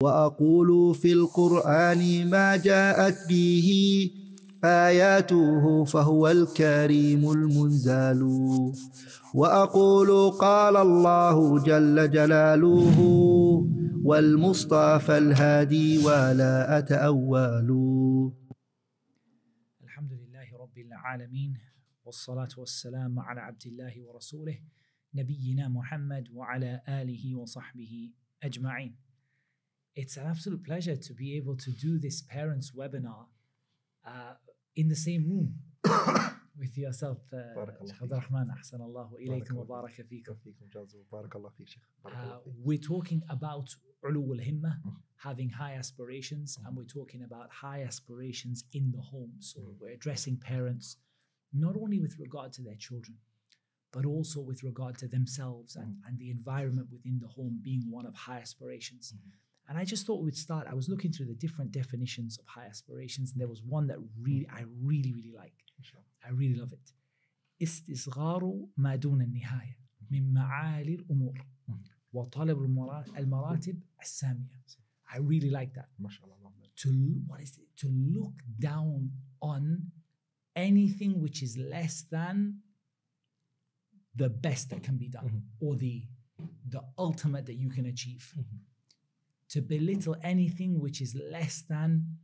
وأقول في القرآن ما جاءت به آياته فهو الكريم المنزل وأقول قال الله جل جلاله والمصطفى الهادي ولا أتأول. الحمد لله رب العالمين والصلاة والسلام على عبد الله ورسوله نبينا محمد وعلى آله وصحبه أجمعين. It's an absolute pleasure to be able to do this parents webinar in the same room with yourself, Abdulrahman Hassan. Ilaykum wa baraka feekum. We're talking about ulul himma, having high aspirations, and we're talking about high aspirations in the home. So we're addressing parents not only with regard to their children, but also with regard to themselves and the environment within the home being one of high aspirations. And I just thought we'd start. I was looking through the different definitions of high aspirations, and there was one that I really like. I really love it. استصغار ما دون النهاية من معالي الأمور وطلب المراتب السامية. I really like that. To look down on anything which is less than the best that can be done, or the ultimate that you can achieve. To belittle anything which is less than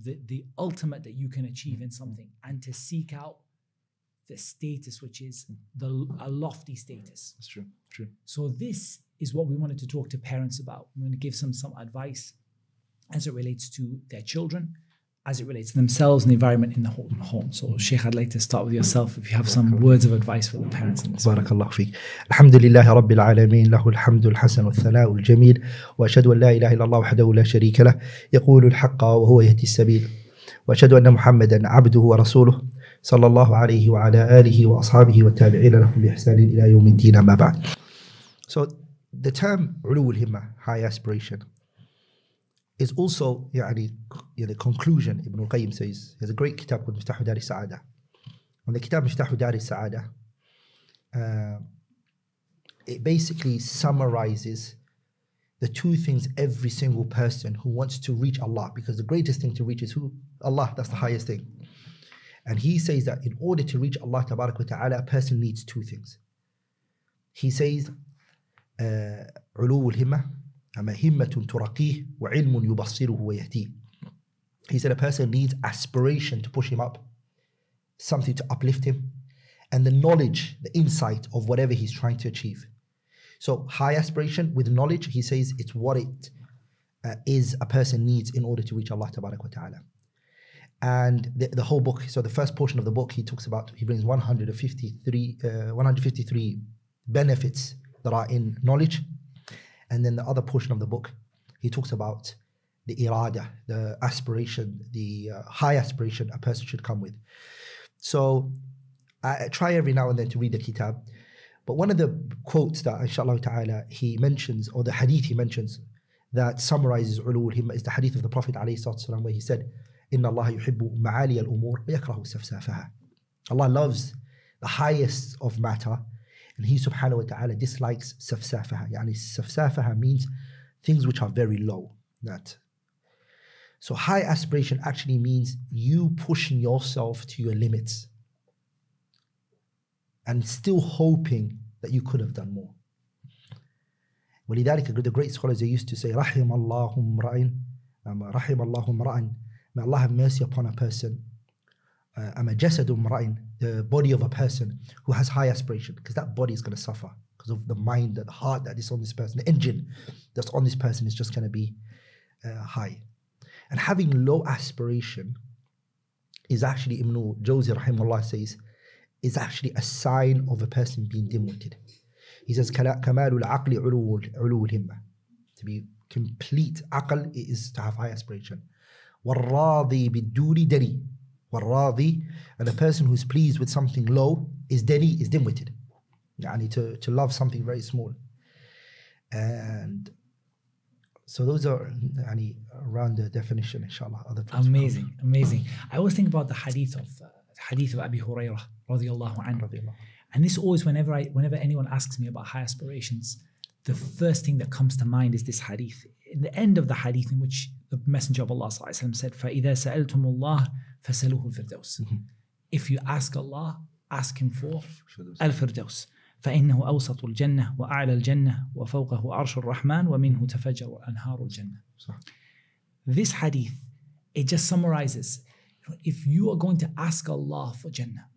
the ultimate that you can achieve in something, and to seek out the status which is a lofty status. That's true. So this is what we wanted to talk to parents about. We're going to give some advice as it relates to their children, as it relates to themselves and the environment in the home. So Sheikh, I'd like to start with yourself if you have some words of advice for the parents in this. BarakAllahu feek. Alhamdulillahi Rabbil Alameen, lahu alhamdu al-hasan wal-thana'u al-jameel, wa ashhadu an la ilaha illa Allah wahdahu la sharika lah, yaqulu al-haqqa wa huwa yahdi as-sabil, wa ashhadu anna Muhammadan abduhu wa rasuluh, sallallahu alayhi wa ala alihi wa ashabihi wa tabi'ina lahum bi ihsanin ila yawm ad-din, amma ba'd. So the term ulul himma, high aspiration, is also the conclusion. Ibn al-Qayyim says, there's a great kitab called Miftahu Dar al-Sa'ada. And the kitab Miftahu Dar al-Sa'ada, it basically summarizes the two things every single person who wants to reach Allah, because the greatest thing to reach is who? Allah, that's the highest thing. And he says that in order to reach Allah Tabarak wa Ta'ala, a person needs two things. He says, علو الهمة أما همة ترقيه وعلم يبصره ويهديه. He said a person needs aspiration to push him up, something to uplift him, and the knowledge, the insight of whatever he's trying to achieve. So high aspiration with knowledge, he says it's what it is a person needs in order to reach Allah Tabarak wa Ta'ala. And the whole book, so the first portion of the book, he brings 153 benefits that are in knowledge. And then the other portion of the book, he talks about the irada, the aspiration, the high aspiration a person should come with. So I try every now and then to read the kitab. But one of the quotes that, inshallah ta'ala, he mentions, or the hadith he mentions, that summarizes ulul himma is the hadith of the Prophet ﷺ, where he said, Inna Allah yuhibbu ma'ali al-umur wa yakrahu safsafaha. Allah loves the highest of matter, and He subhanahu wa ta'ala dislikes safsafaha. Yani safsafaha means things which are very low. So high aspiration actually means you pushing yourself to your limits and still hoping that you could have done more. ولذلك the great scholars, they used to say, رحم الله امرأ, may Allah have mercy upon a person, أما جسد امرأ, the body of a person who has high aspiration, because that body is going to suffer because of the mind, the heart that is on this person, the engine that's on this person is just going to be high. And having low aspiration is actually, Ibn Jawzi rahimahullah says, is actually a sign of a person being dim-witted. He says, كَمَالُ الْعَقْلِ عُلُوُ الْهِمَّةِ. To be complete aql is to have high aspiration. وَالرَّاضِي بِالدُّونِ دَنِي. وَالرَّاضِي, and a person who's pleased with something low is dani, is dim-witted. Yani to love something very small. And so those are around the definition, inshallah. Amazing. I always think about the hadith of Abi Hurairah radiyallahu anhu. And this always, whenever anyone asks me about high aspirations, the first thing that comes to mind is this hadith. in the end of the hadith, in which the Messenger of Allah ﷺ said, فَإِذَا سَأَلْتُمُ اللَّهِ فَسَلُوهُ الْفِرْدَوْسِ. If you ask Allah, ask Him for Al-Firdaus. فإنه أوسط الجنة وأعلى الجنة وفوقه عرش الرحمن ومنه تفجر أنهار الجنة. This hadith, it just summarizes, if you are going to ask Allah for Jannah,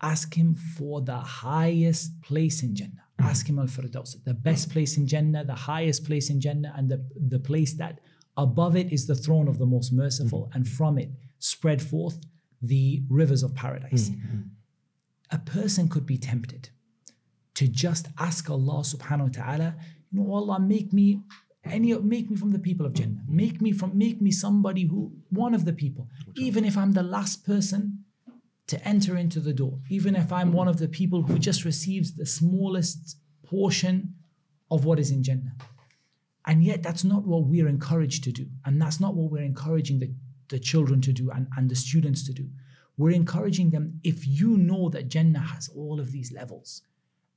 ask Him for the highest place in Jannah. Ask Him Al-Firdaus, the best place in Jannah, the highest place in Jannah, and the place that above it is the throne of the most merciful, and from it spread forth the rivers of paradise. A person could be tempted to just ask Allah subhanahu wa ta'ala, you know, Allah, make me from the people of Jannah. Make me somebody one of the people. Even if I'm the last person to enter into the door, even if I'm one of the people who just receives the smallest portion of what is in Jannah. And yet that's not what we're encouraged to do. And that's not what we're encouraging the children to do and the students to do. We're encouraging them, if you know that Jannah has all of these levels,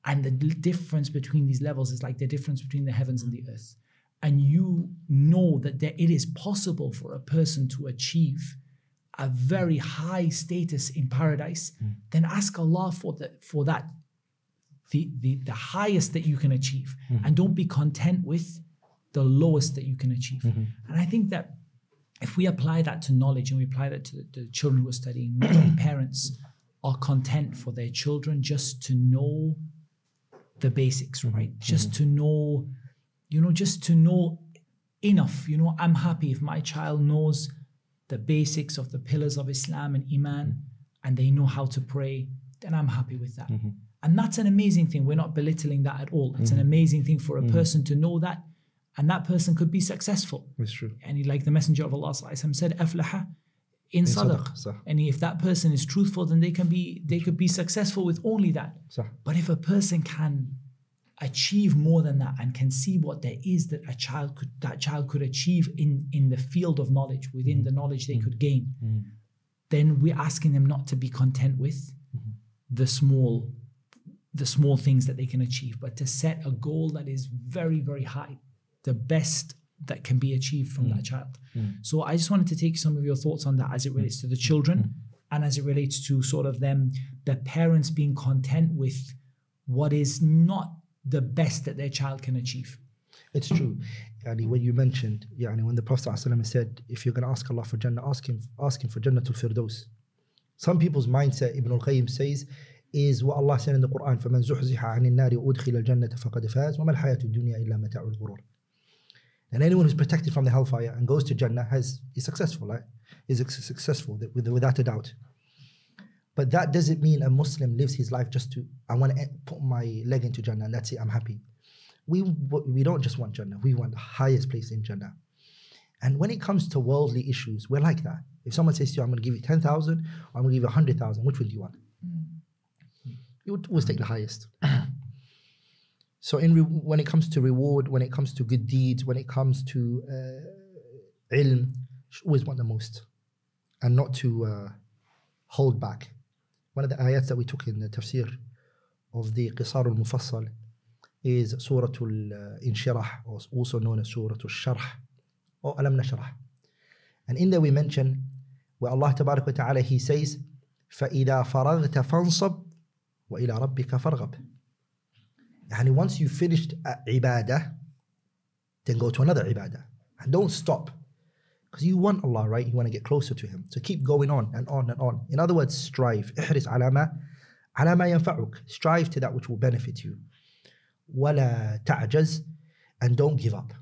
and the difference between these levels is like the difference between the heavens and the earth, and you know that it is possible for a person to achieve a very high status in paradise, then ask Allah for that, the highest that you can achieve, and don't be content with the lowest that you can achieve. And I think that if we apply that to knowledge and we apply that to the children who are studying, many parents are content for their children just to know the basics, right? Just to know, just to know enough. I'm happy if my child knows the basics of the pillars of Islam and Iman, and they know how to pray, then I'm happy with that. And that's an amazing thing. We're not belittling that at all. It's an amazing thing for a person to know that, and that person could be successful. That's true. And like the Messenger of Allah said, "Aflaha in sadaq." And if that person is truthful, then they could be successful with only that. But if a person can achieve more than that and can see what there is that that child could achieve in the field of knowledge, within the knowledge they could gain, then we're asking them not to be content with the small things that they can achieve, but to set a goal that is very, very high, the best that can be achieved from that child. So I just wanted to take some of your thoughts on that as it relates to the children and as it relates to sort of the parents being content with what is not the best that their child can achieve. It's true. When you mentioned, when the Prophet ﷺ said, if you're going to ask Allah for Jannah, ask him for Jannatul Firdaus. Some people's mindset, Ibn al-Qayyim says, is what Allah said in the Qur'an, فَمَنْ زُحْزِحَ عَنِ النَّارِ وَأُدْخِلَ الْجَنَّةَ فَقَدْ فَازَ وَمَا الْحَيَاةُ الدُّنْيَا إِلَّا مَتَاعُ الْغُرُورِ. And anyone who's protected from the hellfire and goes to Jannah is successful, right? Is successful without a doubt. But that doesn't mean a Muslim lives his life just to, I want to put my leg into Jannah and that's it, I'm happy. We don't just want Jannah, we want the highest place in Jannah. And when it comes to worldly issues, we're like that. If someone says to you, I'm going to give you 10,000 or I'm going to give you 100,000, which one do you want? You would always take the highest. So when it comes to reward, when it comes to good deeds, when it comes to ilm, you always want the most and not to hold back. One of the ayats that we took in the tafsir of the Qisar al-Mufassal is Surah al-Inshirah, or also known as Surah al-Sharh, or Alam Nashrah. And in there we mention where Allah Tabarak wa Ta'ala, He says, فَإِذَا فَرَغْتَ فَانْصَبْ وَإِلَىٰ رَبِّكَ فَارْغَبْ. And once you've finished ibadah, then go to another ibadah. And don't stop. Because you want Allah, right? You want to get closer to Him. So keep going on and on and on. In other words, strive. احرص على ما ينفعك. Strive to that which will benefit you. ولا تعجز, and don't give up.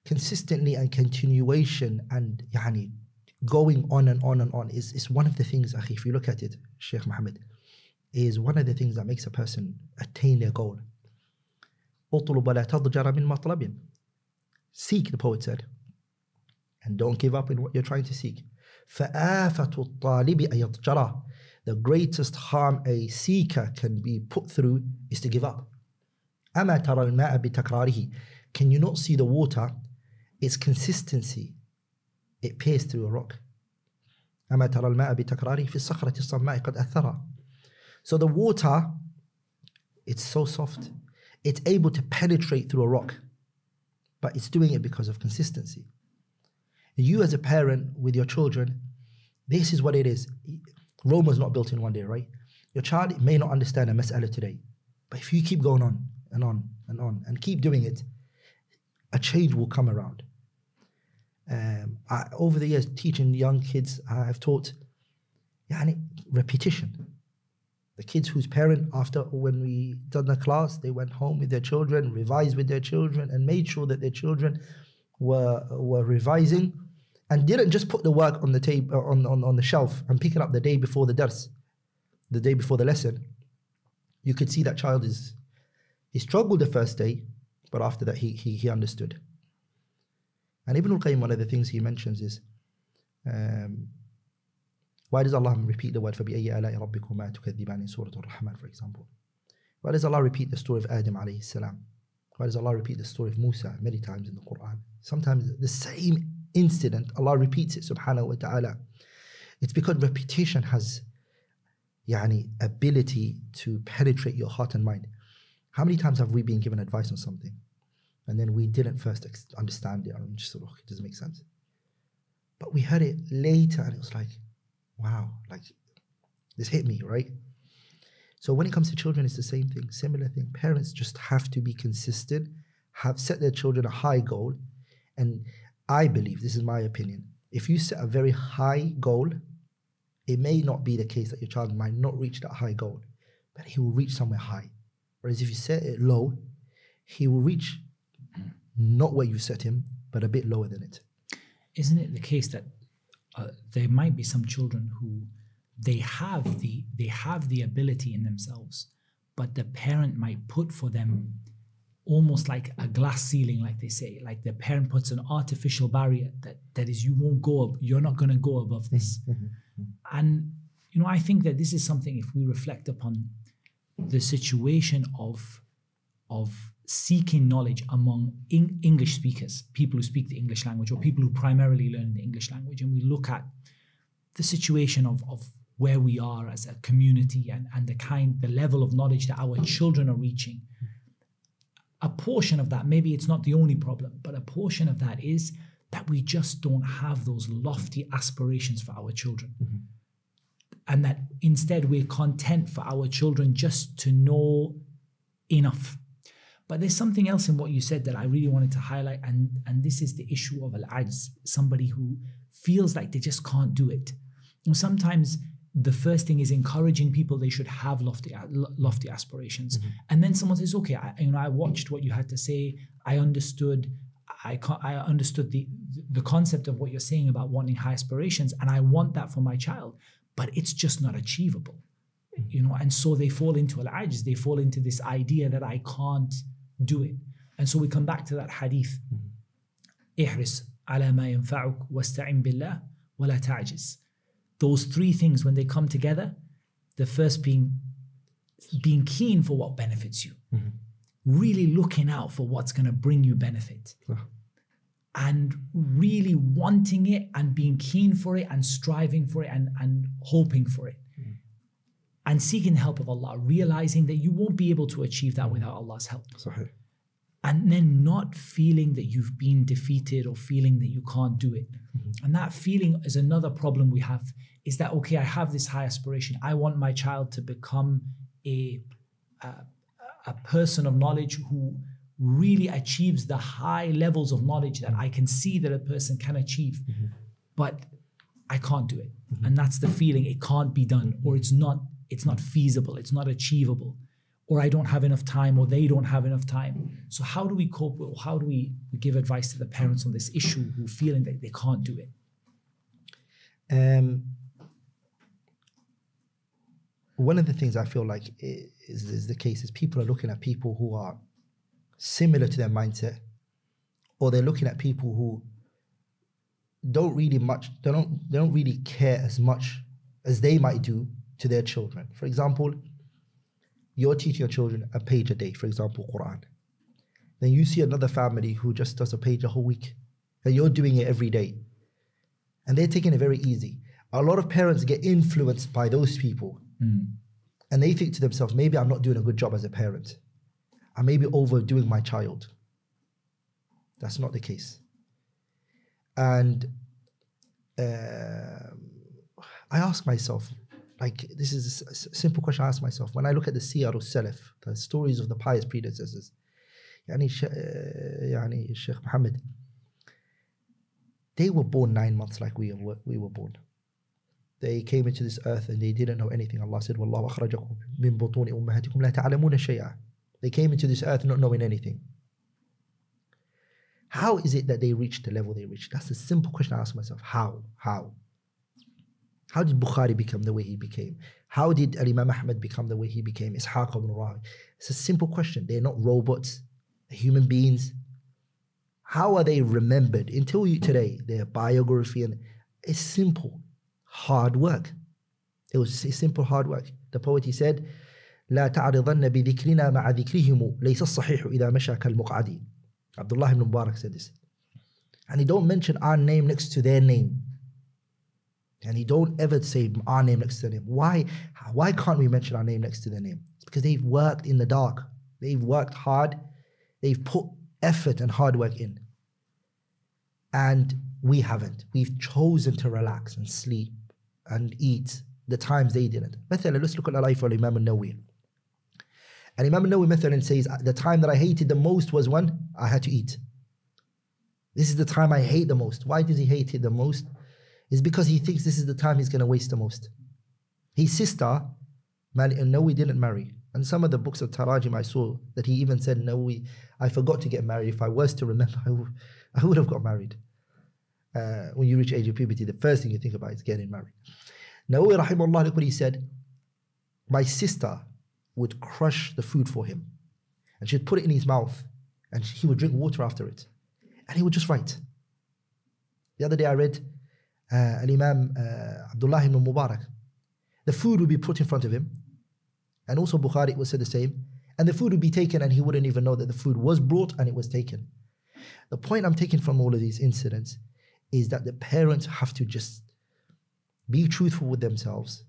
Consistently and continuation and going on and on and on is one of the things, akhi, if you look at it, Sheikh Muhammad, is one of the things that makes a person attain their goal. اطلب ولا تضجر من مطلب. Seek, the poet said, and don't give up in what you're trying to seek. فآفة الطالب أن يضجر. The greatest harm a seeker can be put through is to give up. أما ترى الماء بتكراره. Can you not see the water? Its consistency, it pierces through a rock. أما ترى الماء بتكراره في الصخرة الصماء قد أثرها. So the water, it's so soft, it's able to penetrate through a rock. but it's doing it because of consistency. You as a parent with your children, this is what it is. Rome was not built in one day, right? Your child may not understand a mas'ala today, but if you keep going on and on and on and keep doing it, a change will come around. Over the years, teaching young kids, I've taught repetition. The kids whose parent, after when we done the class, they went home with their children, revised with their children, and made sure that their children were revising, and didn't just put the work on the table on the shelf and pick it up the day before the dars, the day before the lesson. You could see that child he struggled the first day, but after that he understood. And Ibn al-Qayyim, one of the things he mentions is, why does Allah repeat the word فَبِأَيِّ آلَاءِ رَبِّكُمَا تُكَذِّبَانِ in Surah Al-Rahman, for example? Why does Allah repeat the story of Adam alayhi salam? Why does Allah repeat the story of Musa many times in the Qur'an? Sometimes the same incident, Allah repeats it, subhanahu wa ta'ala. It's because repetition has ability to penetrate your heart and mind. How many times have we been given advice on something and then we didn't first understand it and just thought, it doesn't make sense? But we heard it later and it was like, wow, this hit me, right? So when it comes to children, it's the same thing, similar thing. Parents just have to be consistent, have set their children a high goal. And I believe, this is my opinion, if you set a very high goal, it may not be the case that your child might not reach that high goal, but he will reach somewhere high. Whereas if you set it low, he will reach not where you set him, but a bit lower than it. Isn't it the case that there might be some children who they have the ability in themselves, but the parent might put for them almost like a glass ceiling, like they say, like the parent puts an artificial barrier that is, you won't go up, you're not going to go above this. And I think that this is something, if we reflect upon the situation of seeking knowledge among English speakers, people who speak the English language, or people who primarily learn the English language, and we look at the situation of where we are as a community and the level of knowledge that our children are reaching, a portion of that, maybe it's not the only problem, but a portion of that is that we just don't have those lofty aspirations for our children. And that instead we're content for our children just to know enough. But there's something else in what you said that I really wanted to highlight, and this is the issue of al-ajz, somebody who feels like they just can't do it. Sometimes the first thing is encouraging people they should have lofty aspirations. And then someone says, okay, I watched what you had to say, I understood the concept of what you're saying about wanting high aspirations, and I want that for my child, but it's just not achievable. And so they fall into al-ajz, they fall into this idea that I can't do it. And so we come back to that hadith, ihris ala ma yanfa'uk wasta'in billah wa la ta'jiz. Those three things, when they come together, the first being keen for what benefits you, really looking out for what's going to bring you benefit, and really wanting it and being keen for it and striving for it and hoping for it. And seeking the help of Allah, realizing that you won't be able to achieve that without Allah's help. Sahih. And then not feeling that you've been defeated or feeling that you can't do it. And that feeling is another problem we have, is that, okay, I have this high aspiration. I want my child to become a person of knowledge who really achieves the high levels of knowledge that I can see that a person can achieve. But I can't do it. And that's the feeling, it can't be done, or it's not feasible, it's not achievable, or I don't have enough time, or they don't have enough time. So how do we cope with, how do we give advice to the parents on this issue who feeling that they can't do it? One of the things I feel like is the case is people are looking at people who are similar to their mindset, or they're looking at people who don't really care as much as they might do to their children. For example, you're teaching your children a page a day, for example, Qur'an. Then you see another family who just does a page a whole week, and you're doing it every day. And they're taking it very easy. A lot of parents get influenced by those people. And they think to themselves, maybe I'm not doing a good job as a parent. I may be overdoing my child. That's not the case. And I ask myself, like, this is a simple question I ask myself. When I look at the Siyar al-Salaf, the stories of the pious predecessors, Sheikh Muhammad, they were born 9 months like we were born. They came into this earth and they didn't know anything. Allah said, وَاللَّهُ أَخْرَجَكُم مِّن بُطُونِ أُمَّهَاتِكُمْ لَا تَعْلَمُونَ شَيْئًا. They came into this earth not knowing anything. How is it that they reached the level they reached? That's a simple question I ask myself. How? How did Bukhari become the way he became? How did Imam Ahmad become the way he became? Ishaq ibn Rawi. It's a simple question. They're not robots. They're human beings. How are they remembered until today? Their biography, and it's simple. Hard work. It was simple hard work. The poet, he said, لا تعرضن بذكرنا مع ذكرهم ليس الصحيح إذا مشى كالمقعد. Abdullah ibn Mubarak said this. And he don't mention our name next to their name. And he don't ever say our name next to their name. Why can't we mention our name next to their name? It's because they've worked in the dark. They've worked hard. They've put effort and hard work in. And we haven't. We've chosen to relax and sleep and eat the times they didn't. مثلا, let's look at the life of Imam al-Nawawi. And Imam al-Nawawi مثلا says, the time that I hated the most was when I had to eat. This is the time I hate the most. Why does he hate it the most? It's because he thinks this is the time he's going to waste the most. His sister, Nawawi didn't marry. And some of the books of Tarajim I saw that he even said, Nawawi, I forgot to get married. If I was to remember, I would have got married. When you reach age of puberty, the first thing you think about is getting married. Nawawi rahimahullah, look what he said. My sister would crush the food for him. And she'd put it in his mouth. And he would drink water after it. And he would just write. The other day I read Al-Imam Abdullah ibn Mubarak. The food would be put in front of him. And also Bukhari would say the same. And the food would be taken and he wouldn't even know that the food was brought and it was taken. The point I'm taking from all of these incidents is that the parents have to just be truthful with themselves.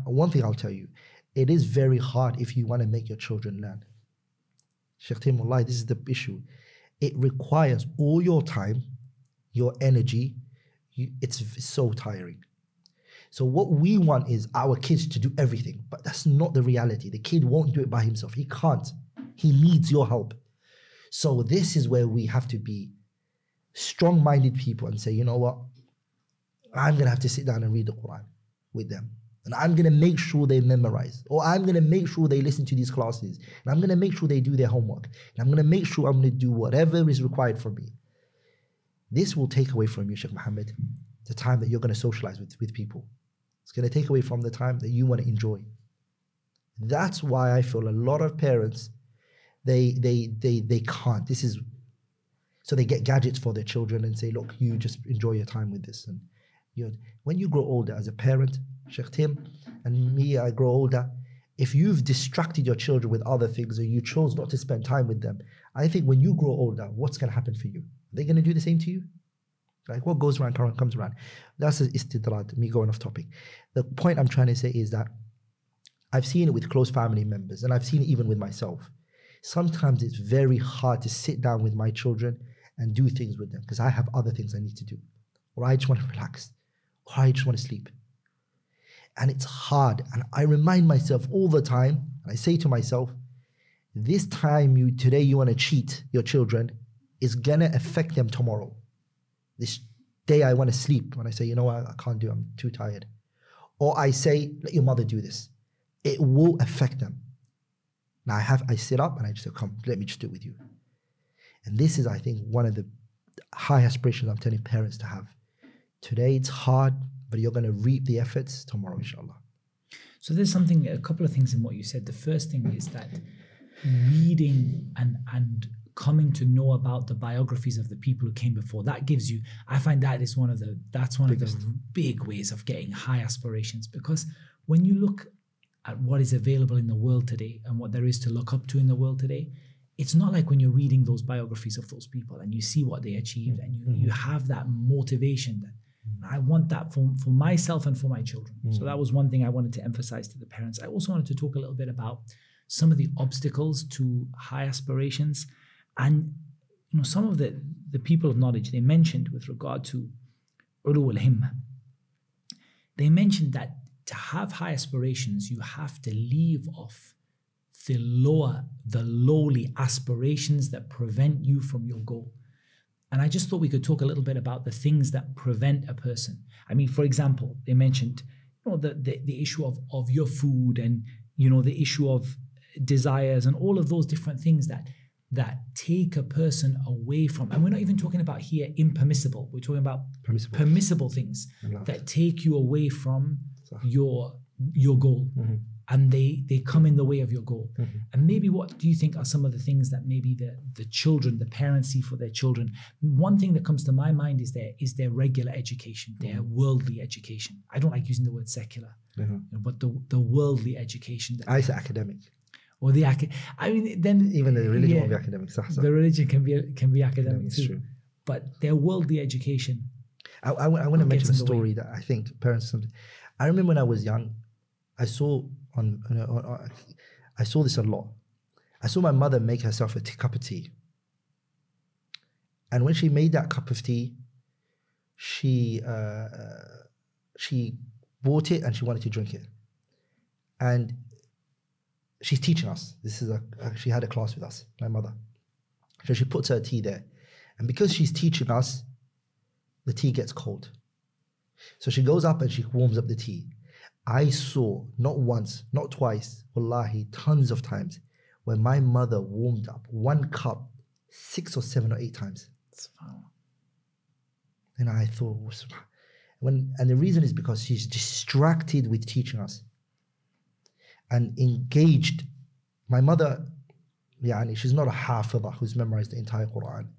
One thing I'll tell you, it is very hard if you want to make your children learn. Shaykh Timullah, this is the issue. It requires all your time, your energy. It's so tiring. So what we want is our kids to do everything, but that's not the reality. The kid won't do it by himself. He can't. He needs your help. So this is where we have to be strong-minded people and say, you know what? I'm going to have to sit down and read the Qur'an with them. And I'm going to make sure they memorize. Or I'm going to make sure they listen to these classes. And I'm going to make sure they do their homework. And I'm going to make sure I'm going to do whatever is required from me. This will take away from you, Sheikh Muhammad, the time that you're going to socialize with people. It's going to take away from the time that you want to enjoy. That's why I feel a lot of parents, they can't. This is, so they get gadgets for their children and say, look, you just enjoy your time with this. And when you grow older as a parent, Sheikh Tim and me, I grow older, if you've distracted your children with other things or you chose not to spend time with them, I think when you grow older, what's going to happen for you? Are they going to do the same to you? Like what goes around comes around. That's istidrad, me going off topic. The point I'm trying to say is that I've seen it with close family members and I've seen it even with myself. Sometimes it's very hard to sit down with my children and do things with them because I have other things I need to do. Or I just want to relax. Or I just want to sleep. And it's hard. And I remind myself all the time, and I say to myself, this time today you want to cheat your children is going to affect them tomorrow. This day I want to sleep. When I say, you know what, I can't do it, I'm too tired. Or I say, let your mother do this. It will affect them. Now I sit up and I just say, come, let me just do it with you. And this is, I think, one of the high aspirations I'm telling parents to have. Today it's hard, but you're going to reap the efforts tomorrow, inshallah. So there's a couple of things in what you said. The first thing is that reading and coming to know about the biographies of the people who came before, that gives you, I find that's one of the big ways of getting high aspirations. Because when you look at what is available in the world today and what there is to look up to in the world today, it's not like when you're reading those biographies of those people and you see what they achieved and you have that motivation that I want that for myself and for my children. So that was one thing I wanted to emphasize to the parents. I also wanted to talk a little bit about some of the obstacles to high aspirations. And some of the people of knowledge, they mentioned with regard to ulu al-himma, they mentioned that to have high aspirations, you have to leave off the lowly aspirations that prevent you from your goal. And I just thought we could talk a little bit about the things that prevent a person. I mean, for example, they mentioned, the issue of your food, and, the issue of desires, and all of those different things that take a person away from, and we're not even talking about here impermissible, we're talking about permissible things that take you away from your goal. Mm-hmm. And they come in the way of your goal. Mm-hmm. And maybe what do you think are some of the things that maybe the children, the parents see for their children? One thing that comes to my mind is their regular education, their worldly education. I don't like using the word secular, but the worldly education. I say academic. Or then even the religion will be academic. The religion can be academic too. True. But their worldly education. I want to mention a story that I think parents. I remember when I was young, I saw this a lot. I saw my mother make herself a cup of tea, and when she made that cup of tea, she bought it and she wanted to drink it, and she's teaching us. She had a class with us, my mother. So she puts her tea there, and because she's teaching us, the tea gets cold. So she goes up and she warms up the tea. I saw, not once, not twice, wallahi, tons of times, when my mother warmed up one cup 6 or 7 or 8 times. And I thought, and the reason is because she's distracted with teaching us and engaged. My mother, she's not a hafidha who's memorized the entire Qur'an.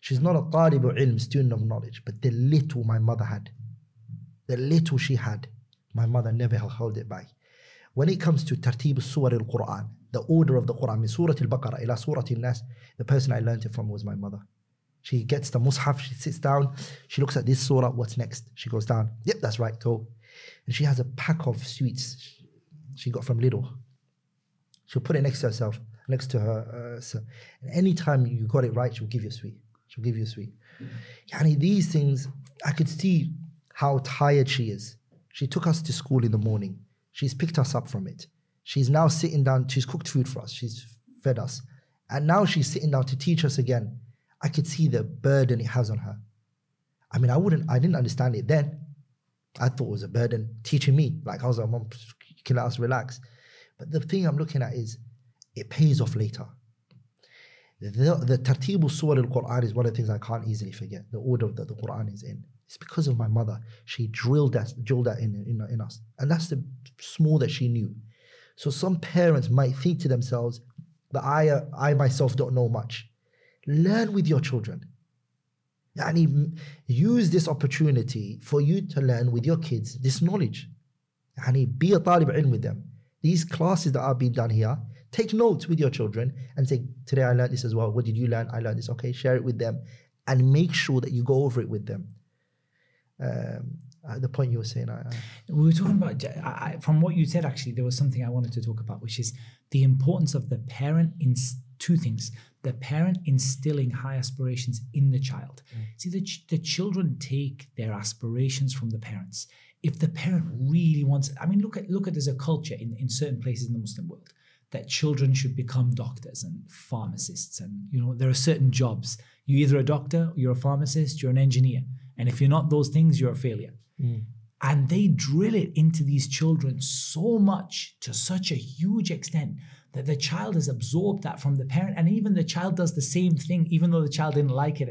She's not a talib ilm, student of knowledge, but the little my mother had, the little she had, my mother never held it back. When it comes to tartib al-suwar al-Qur'an, the order of the Qur'an, min Surah al-Baqarah ila Surah al-Nas, the person I learned it from was my mother. She gets the mushaf, she sits down, she looks at this surah, what's next? She goes down, yep, that's right, go. And she has a pack of sweets she got from Lidl. She'll put it next to herself, next to her. And anytime you got it right, she'll give you a sweet. She'll give you a sweet. These things, I could see how tired she is. She took us to school in the morning. She's picked us up from it. She's now sitting down. She's cooked food for us. She's fed us. And now she's sitting down to teach us again. I could see the burden it has on her. I didn't understand it then. I thought it was a burden teaching me. Like I was like, Mom, can let us relax. But the thing I'm looking at is it pays off later. The tartib al-suwar al-Qur'an is one of the things I can't easily forget. The order that the Qur'an is in. It's because of my mother. She drilled that in us. And that's the small that she knew. So some parents might think to themselves that I myself don't know much. Learn with your children. Use this opportunity for you to learn with your kids this knowledge. Be a talib ilm with them. These classes that are being done here, take notes with your children and say, today I learned this as well. What did you learn? I learned this. Okay, share it with them and make sure that you go over it with them. The point you were saying. We were talking about, from what you said, actually, there was something I wanted to talk about, which is the importance of the parent in two things. The parent instilling high aspirations in the child. See, the children take their aspirations from the parents. If the parent really wants, look at there's a culture in certain places in the Muslim world that children should become doctors and pharmacists, and there are certain jobs. You're either a doctor, you're a pharmacist, you're an engineer, and if you're not those things, you're a failure. And they drill it into these children so much, to such a huge extent, that the child has absorbed that from the parent, and even the child does the same thing, even though the child didn't like it.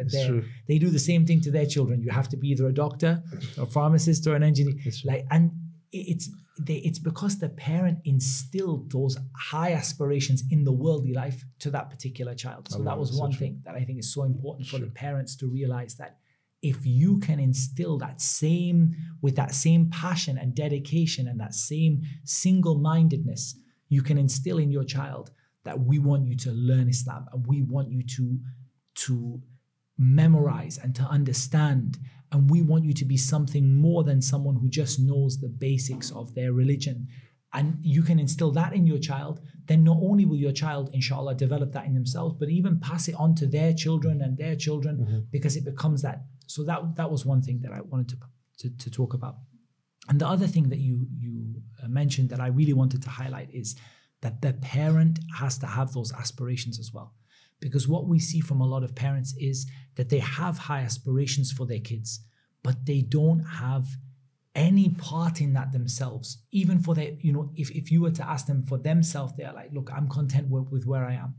They do the same thing to their children. You have to be either a doctor, or a pharmacist, or an engineer. It's because the parent instilled those high aspirations in the worldly life to that particular child. So that was one thing that I think is so important for the parents to realize, that if you can instill with that same passion and dedication and that same single-mindedness, you can instill in your child that we want you to learn Islam, and we want you to memorize and to understand, and we want you to be something more than someone who just knows the basics of their religion. and you can instill that in your child, then not only will your child, inshallah, develop that in themselves, but even pass it on to their children and their children, because it becomes that. So that was one thing that I wanted to talk about. And the other thing that you mentioned that I really wanted to highlight is that the parent has to have those aspirations as well. Because what we see from a lot of parents is that they have high aspirations for their kids, but they don't have any part in that themselves. Even for their, if you were to ask them for themselves, they're like, look, I'm content with where I am.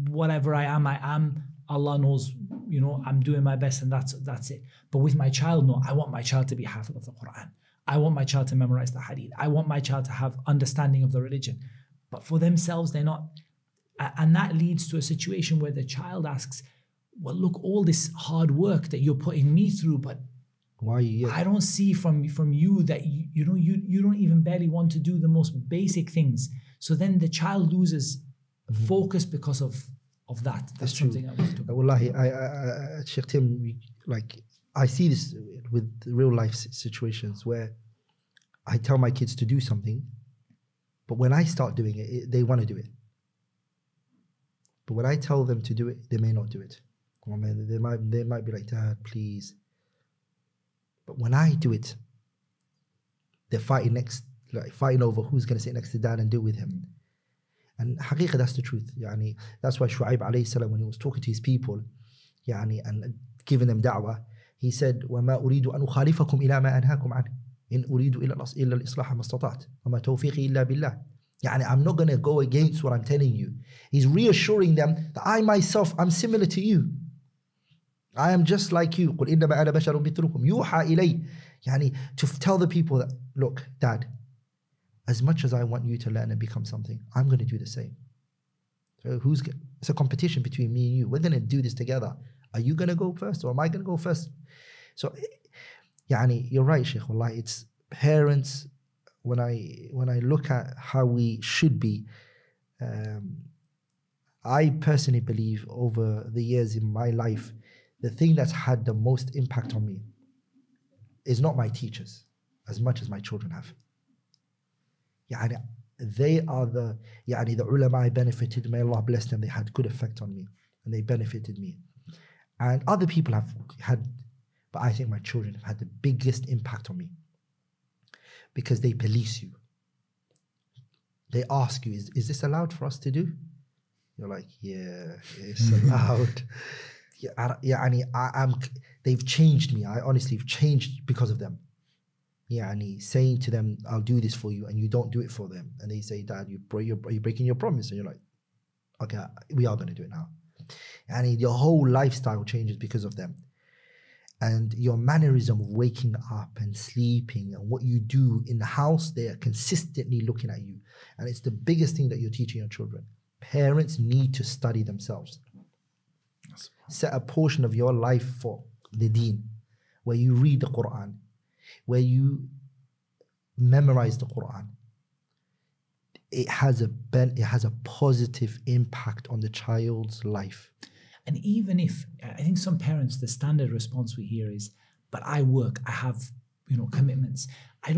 Whatever I am. Allah knows, I'm doing my best, and that's it. But with my child, no, I want my child to be hafiz of the Qur'an. I want my child to memorize the hadith. I want my child to have understanding of the religion. But for themselves, they're not. And that leads to a situation where the child asks, well, look, all this hard work that you're putting me through, but why I don't see from you that you don't even barely want to do the most basic things. So then the child loses focus because of that. That's something I want to talk about. Wallahi, Sheikh Tim, I see this with real life situations where I tell my kids to do something, but when I start doing it, they want to do it. But when I tell them to do it, they may not do it. Or they might be like, Dad, please. But when I do it, they're fighting over who's going to sit next to Dad and do with him. And haqiqah, that's the truth. That's why Shu'aib alayhi salam, when he was talking to his people, and giving them da'wah, he said, وَمَا أُرِيدُ أَنْ أُخَالِفَكُمْ إِلَى مَا أَنْهَاكُمْ عَنْهُ إِنْ أُرِيدُ إِلَّا الْإِصْلَاحَ مَا اسْتَطَعْتُ وَمَا تَوْفِيقِي إِلَّا بِاللَّهِ. I'm not going to go against what I'm telling you. He's reassuring them that I myself, I'm similar to you. I am just like you. قُلْ إِنَّمَا أَنَا بَشَرٌ مِثْلُكُمْ يُوحَى إِلَيَّ. To tell the people that, look, Dad, as much as I want you to learn and become something, I'm going to do the same. So it's a competition between me and you. We're going to do this together. Are you going to go first, or am I going to go first? So, you're right, Sheikh. Wallahi, it's parents. When I look at how we should be, I personally believe over the years in my life, the thing that's had the most impact on me is not my teachers as much as my children have. They are the ulama I benefited. May Allah bless them. They had good effect on me, and they benefited me. And other people have had, but I think my children have had the biggest impact on me, because they police you. They ask you, is this allowed for us to do? You're like, yeah, it's allowed. They've changed me. I honestly have changed because of them. Saying to them, I'll do this for you, and you don't do it for them. And they say, Dad, you're breaking your promise. And you're like, okay, we are going to do it now. And your whole lifestyle changes because of them. And your mannerism of waking up and sleeping and what you do in the house, they are consistently looking at you. And it's the biggest thing that you're teaching your children. Parents need to study themselves. Set a portion of your life for the deen, where you read the Qur'an, where you memorize the Qur'an. It has a positive impact on the child's life. And even if, I think some parents, the standard response we hear is, but I work, I have, commitments. I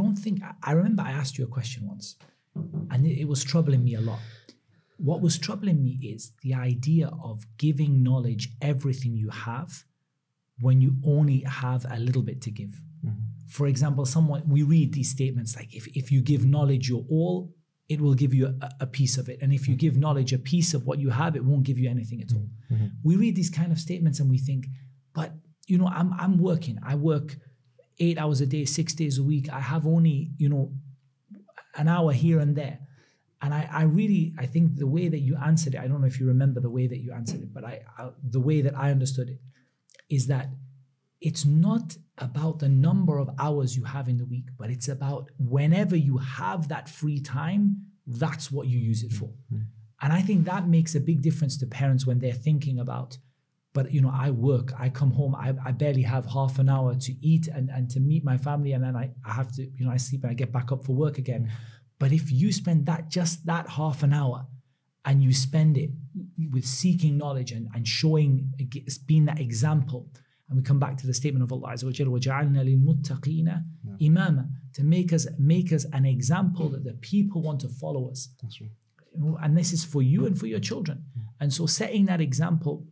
remember I asked you a question once, and it was troubling me a lot. What was troubling me is the idea of giving knowledge everything you have when you only have a little bit to give. Mm-hmm. For example, we read these statements like, if you give knowledge your all, it will give you a piece of it. And if you give knowledge a piece of what you have, it won't give you anything at all. Mm-hmm. We read these kind of statements and we think, but I'm working. I work 8 hours a day, 6 days a week. I have only, an hour here and there. And I think the way that you answered it, I don't know if you remember the way that you answered it, but the way that I understood it is that it's not about the number of hours you have in the week, but it's about whenever you have that free time, that's what you use it for. Mm-hmm. And I think that makes a big difference to parents when they're thinking about, but I work, I come home, I barely have half an hour to eat and to meet my family, and then I have to, I sleep and I get back up for work again. Mm-hmm. But if you spend just that half an hour and you spend it with seeking knowledge and showing, being that example, And we come back to the statement of Allah Azza wa Jalla, وَجَعَلْنَا لِلْمُتَّقِينَ إِمَامًا, to make us an example that the people want to follow us. That's right. And this is for you and for your children. And so setting that example,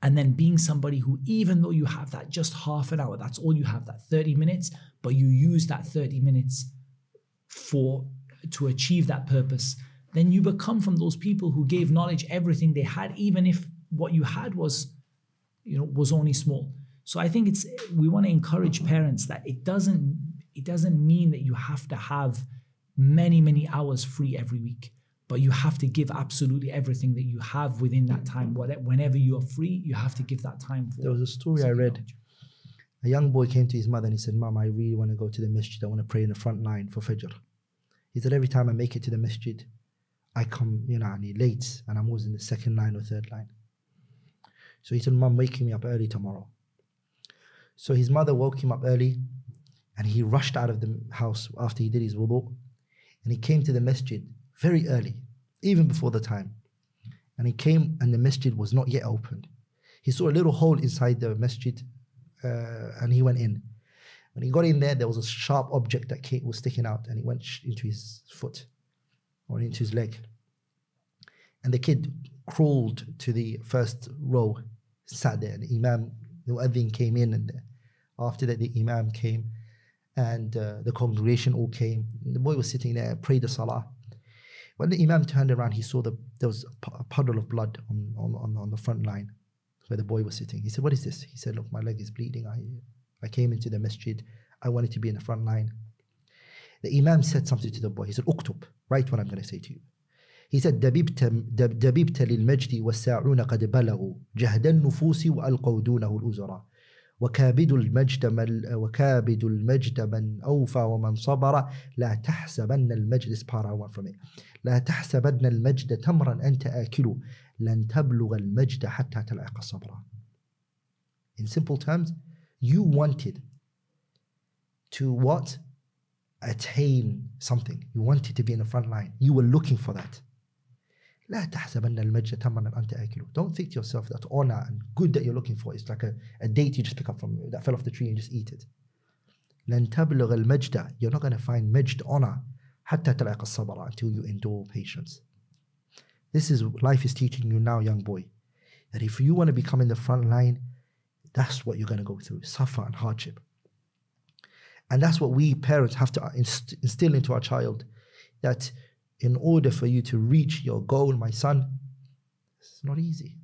and then being somebody who, even though you have that just half an hour, that's all you have, that 30 minutes, but you use that 30 minutes to achieve that purpose, then you become from those people who gave knowledge everything they had, even if what you had was only small. So I think we want to encourage parents that it doesn't mean that you have to have many hours free every week, but you have to give absolutely everything that you have within that time. Whenever you are free, you have to give that time for. There was a story I read. Knowledge. A young boy came to his mother and he said, "Mom, I really want to go to the masjid. I want to pray in the front line for Fajr." He said, "Every time I make it to the masjid, I come, late, and I'm always in the second line or third line." So he said, "Mom, wake me up early tomorrow." So his mother woke him up early, and he rushed out of the house after he did his wudu, and he came to the masjid very early, even before the time. And he came, and the masjid was not yet opened. He saw a little hole inside the masjid, and he went in. When he got in there was a sharp object that was sticking out, and it went into his foot or into his leg. And the kid crawled to the first row, sat there, and the muezzin came in, and after that the imam came, and the congregation all came. The boy was sitting there, prayed the salah. When the imam turned around, he saw there was a puddle of blood on the front line where the boy was sitting. He said, "What is this?" He said, "Look, my leg is bleeding. I came into the masjid. I wanted to be in the front line." The imam said something to the boy. He said, "Uktub, write what I'm going to say to you." He said, دببت للمجد والساعون قد بلغوا جهد النفوس وألقوا دونه الأزراء وكابد المجد من أوفى ومن صبر لا تحسبن المجد is part I want from it لا تحسبن المجد تمرا أنت آكل لن تبلغ المجد حتى تلعق الصبر. In simple terms, you wanted to what? Attain something. You wanted to be in the front line. You were looking for that. لا تحسبن المجد تمرا أنت آكل. Don't think to yourself that honor and good that you're looking for is like a date you just pick up from that fell off the tree and just eat it. لن تبلغ المجد. You're not going to find majd, honor, حتى تلعق الصبر, until you endure patience. This is life is teaching you now, young boy, that if you want to become in the front line, that's what you're going to go through, suffer and hardship. And that's what we parents have to instill into our child, that in order for you to reach your goal, my son, it's not easy.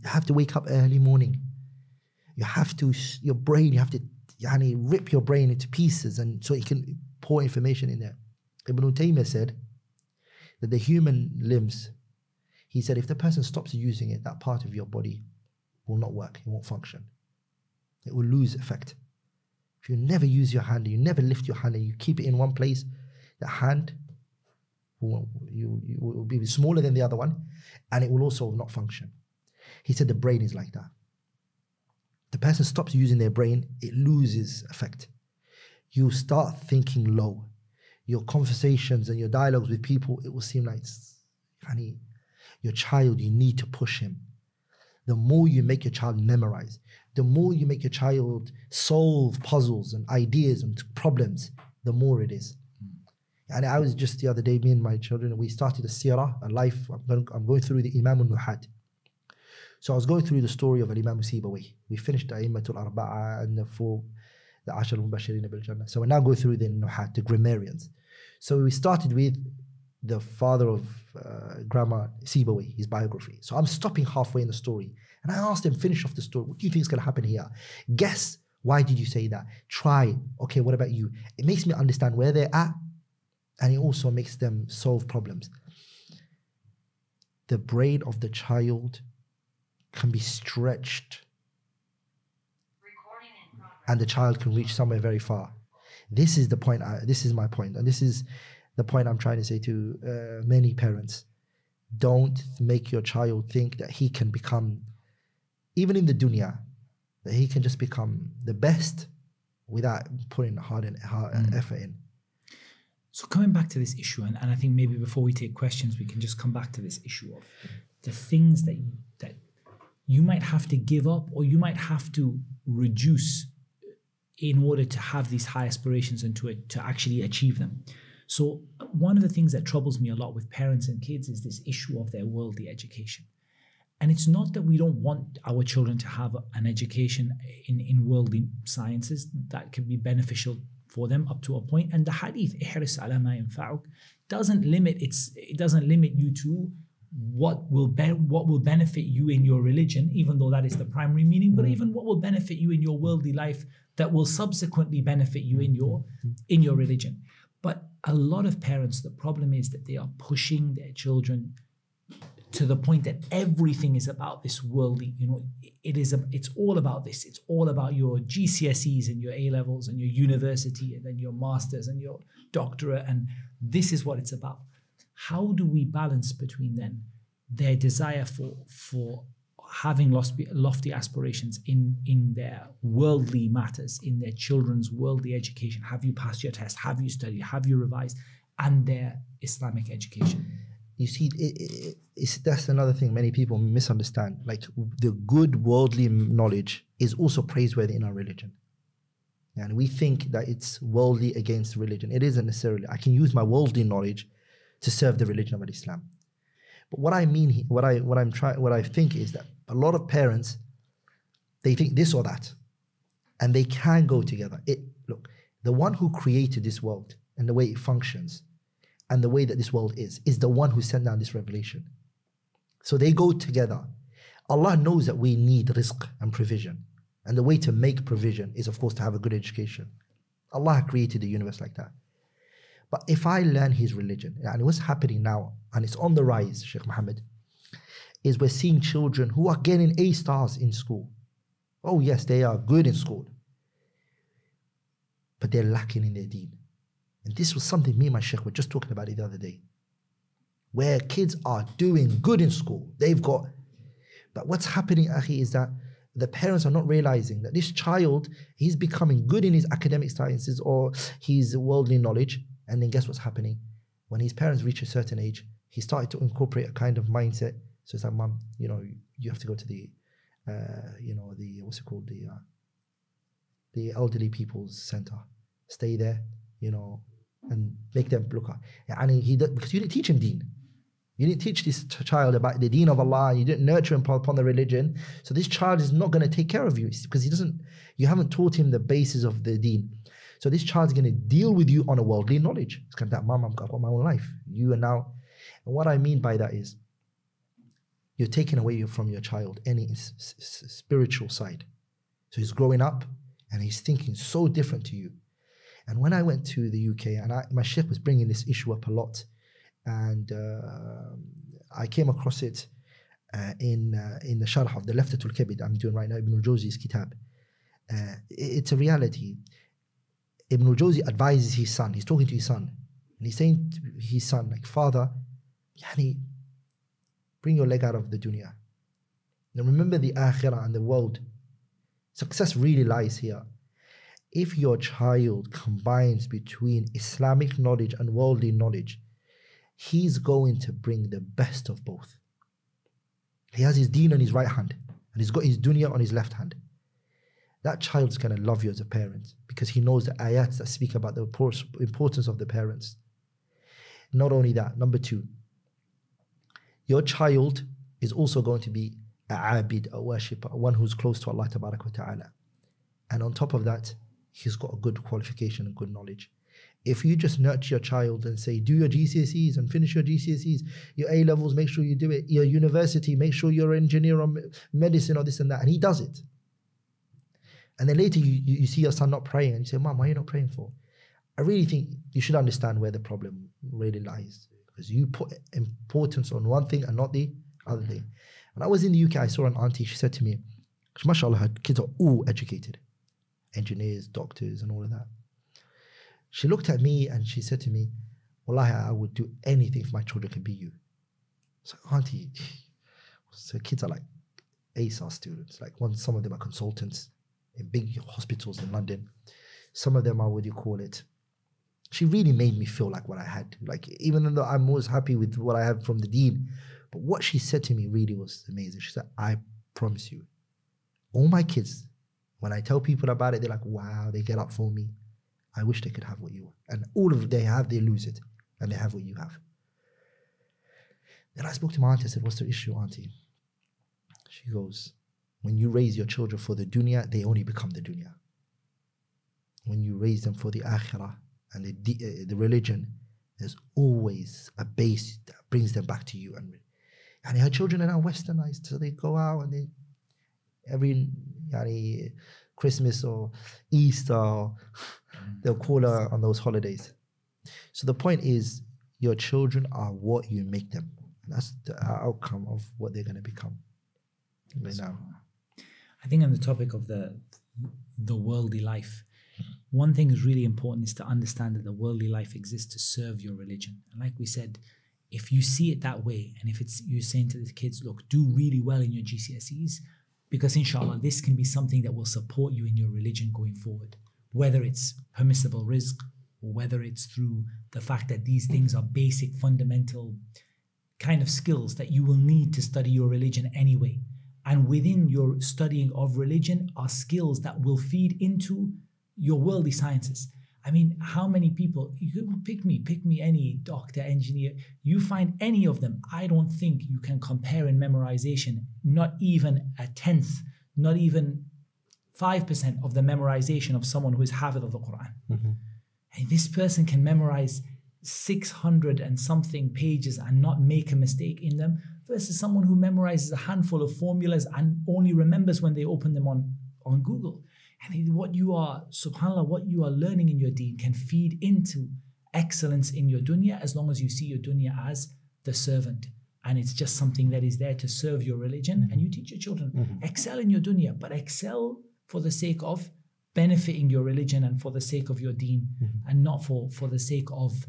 You have to wake up early morning. You have to, your brain, you have to rip your brain into pieces, and so you can pour information in there. Ibn Taymiyyah said that the human limbs, he said, if the person stops using it, that part of your body will not work, it won't function. It will lose effect. If you never use your hand, you never lift your hand, and you keep it in one place, the hand will be smaller than the other one, and it will also not function. He said the brain is like that. The person stops using their brain, it loses effect. You start thinking low. Your conversations and your dialogues with people, it will seem like, honey, your child, you need to push him. The more you make your child memorize, the more you make your child solve puzzles and ideas and problems, the more it is. And I was just the other day, me and my children, we started a seerah, a life. I'm going through the Imam al-Nuhat. So I was going through the story of Imam Sibawayh. We finished the A'immatul Arba'a and the Ashar al-Mubashirin bil Jannah. So we're now going through the Nuhat, the grammarians. So we started with the father of grammar, Sibawayh, his biography. So I'm stopping halfway in the story. And I asked him, finish off the story. What do you think is going to happen here? Guess, why did you say that? Try. Okay, what about you? It makes me understand where they're at, and it also makes them solve problems. The brain of the child can be stretched, and the child can reach somewhere very far. This is the point. This is my point, and this is the point I'm trying to say to many parents. Don't make your child think that he can become, even in the dunya, that he can just become the best without putting hard effort in. So coming back to this issue, and I think maybe before we take questions, we can just come back to this issue of the things that you might have to give up, or you might have to reduce in order to have these high aspirations and to actually achieve them. So one of the things that troubles me a lot with parents and kids is this issue of their worldly education. And it's not that we don't want our children to have an education in worldly sciences that can be beneficial for them up to a point. And the hadith, ihris ala ma yanfa'uk, doesn't limit you to what will benefit you in your religion, even though that is the primary meaning, but even what will benefit you in your worldly life that will subsequently benefit you in your religion. But a lot of parents, the problem is that they are pushing their children to the point that everything is about this worldly, it's all about this. It's all about your GCSEs and your A-levels and your university and then your masters and your doctorate, and this is what it's about. How do we balance between then their desire for having lofty aspirations in their worldly matters, in their children's worldly education? Have you passed your test? Have you studied? Have you revised? And their Islamic education. You see, that's another thing many people misunderstand. Like, the good worldly knowledge is also praiseworthy in our religion. And we think that it's worldly against religion. It isn't necessarily. I can use my worldly knowledge to serve the religion of Islam. But what I mean, what I think is that a lot of parents, they think this or that, and they can go together. Look, the one who created this world and the way it functions and the way that this world is the one who sent down this revelation. So they go together. Allah knows that we need rizq and provision. And the way to make provision is, of course, to have a good education. Allah created the universe like that. But if I learn His religion, and what's happening now, and it's on the rise, Sheikh Muhammad, is we're seeing children who are getting A stars in school. Oh yes, they are good in school. But they're lacking in their deen. And this was something me and my Sheikh were just talking about it the other day. Where kids are doing good in school. But what's happening, Akhi, is that the parents are not realizing that this child, he's becoming good in his academic sciences or his worldly knowledge. And then guess what's happening? When his parents reach a certain age, he started to incorporate a kind of mindset. So it's like, Mom, you have to go to the elderly people's center. Stay there, and make them look up. And because you didn't teach him deen. You didn't teach this child about the deen of Allah. You didn't nurture him upon the religion. So this child is not going to take care of you because you haven't taught him the basis of the deen. So this child's going to deal with you on a worldly knowledge. It's kind of that, Mom, I've got my own life. You are now. And what I mean by that is, you're taking away from your child any spiritual side. So he's growing up and he's thinking so different to you. And when I went to the UK, and my Sheikh was bringing this issue up a lot, and I came across it in the Sharh of the Laftatul Kabid I'm doing right now, Ibn al-Jawzi's kitab. It's a reality. Ibn al-Jawzi advises his son. He's talking to his son, and he's saying to his son, like, Father, bring your leg out of the dunya. Now remember the akhirah and the world. Success really lies here. If your child combines between Islamic knowledge and worldly knowledge, he's going to bring the best of both. He has his deen on his right hand, and he's got his dunya on his left hand. That child's going to love you as a parent because he knows the ayats that speak about the importance of the parents. Not only that, number two, your child is also going to be a abid, a worshipper, one who's close to Allah Tabarak wa Ta'ala. And on top of that, he's got a good qualification and good knowledge. If you just nurture your child and say, do your GCSEs and finish your GCSEs, your A-levels, make sure you do it, your university, make sure you're an engineer or medicine or this and that, and he does it. And then later you see your son not praying and you say, Mom, why are you not praying for? I really think you should understand where the problem really lies, because you put importance on one thing and not the other thing. When I was in the UK, I saw an auntie, she said to me, mashallah, her kids are all educated. Engineers, doctors, and all of that. She looked at me and she said to me, Wallahi, I would do anything if my children could be you. So, Auntie, so kids are like A-star students. Like some of them are consultants in big hospitals in London. Some of them are, she really made me feel like what I had. Like, even though I'm always happy with what I have from the deen, but what she said to me really was amazing. She said, I promise you, all my kids, When I tell people about it, they're like, wow, they get up for me. I wish they could have what you want. And all of it they have, they lose it. And they have what you have. Then I spoke to my auntie. I said, what's the issue, auntie? She goes, when you raise your children for the dunya, they only become the dunya. When you raise them for the akhirah and the religion, there's always a base that brings them back to you. And her children are now westernized, so they go out and every Christmas or Easter, they'll call her on those holidays. So the point is, your children are what you make them. And that's the outcome of what they're going to become. I think on the topic of the worldly life, one thing is really important is to understand that the worldly life exists to serve your religion. And like we said, if you see it that way, and if it's you're saying to the kids, look, do really well in your GCSEs, because inshallah, this can be something that will support you in your religion going forward, whether it's permissible rizq, or whether it's through the fact that these things are basic, fundamental kind of skills that you will need to study your religion anyway. And within your studying of religion are skills that will feed into your worldly sciences. I mean, how many people, you could pick me any doctor, engineer, you find any of them, I don't think you can compare in memorization, not even a tenth, not even 5% of the memorization of someone who is hafid of the Qur'an. Mm-hmm. And this person can memorize 600 and something pages and not make a mistake in them, versus someone who memorizes a handful of formulas and only remembers when they open them on Google. And what you are, subhanAllah, what you are learning in your deen can feed into excellence in your dunya, as long as you see your dunya as the servant. And it's just something that is there to serve your religion. And you teach your children, excel in your dunya, but excel for the sake of benefiting your religion and for the sake of your deen, and not for the sake of,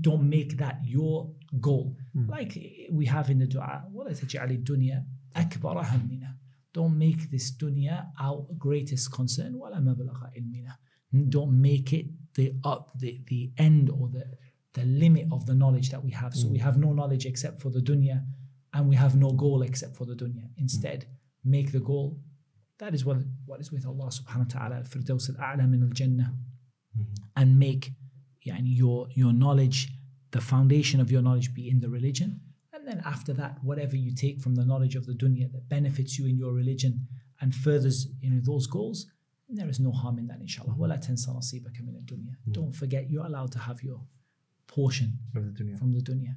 don't make that your goal. Like we have in the dua, وَلَا تَجْعَلِ الدُّنْيَا أَكْبَرَ هَمِّنَا. Don't make this dunya our greatest concern. وَلَا مَبْلَغَ عِلْمِنَا. Don't make it the end or the limit of the knowledge that we have. So we have no knowledge except for the dunya, and we have no goal except for the dunya. Instead, make the goal. That is what is with Allah subhanahu wa ta'ala, al-firdaus al-a'la min al-jannah. And make your knowledge, the foundation of your knowledge be in the religion. And then after that, whatever you take from the knowledge of the dunya that benefits you in your religion and furthers those goals, there is no harm in that, inshallah. وَلَا تَنْسَ نَصِيبَكَ مِنَ الدُّنْيا. Don't forget, you're allowed to have your portion from the dunya.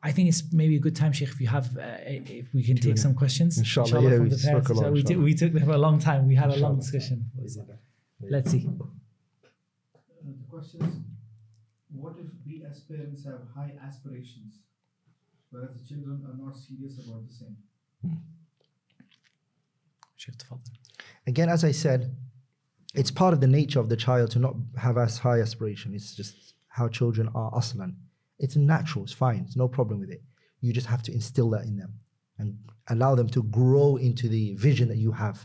I think it's maybe a good time, Sheikh, if we can take some questions. Inshallah, yeah, from the parents. We took them for a long time. We had a long discussion. Let's see. The question is, what if we as parents have high aspirations, whereas the children are not serious about the same? Again, as I said, it's part of the nature of the child to not have as high aspiration. It's just how children are aslan. It's natural, it's fine, there's no problem with it. You just have to instill that in them and allow them to grow into the vision that you have.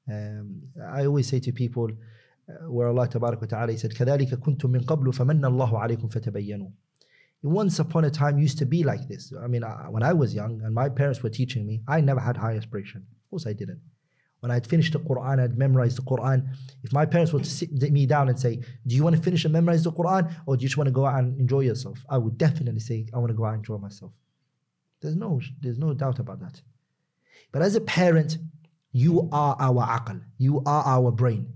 I always say to people, where Allah Tabarak wa Ta'ala said, كَذَلِكَ كُنْتُم مِّن قَبْلُ فَمَنَّ اللَّهُ عَلَيْكُمْ فَتَبَيَّنُوا. Once upon a time used to be like this. I mean, when I was young and my parents were teaching me, I never had high aspiration. Of course I didn't. When I'd finished the Qur'an, I'd memorized the Qur'an. If my parents were to sit me down and say, do you want to finish and memorize the Qur'an, or do you just want to go out and enjoy yourself? I would definitely say, I want to go out and enjoy myself. There's no doubt about that. But as a parent, you are our aql. You are our brain.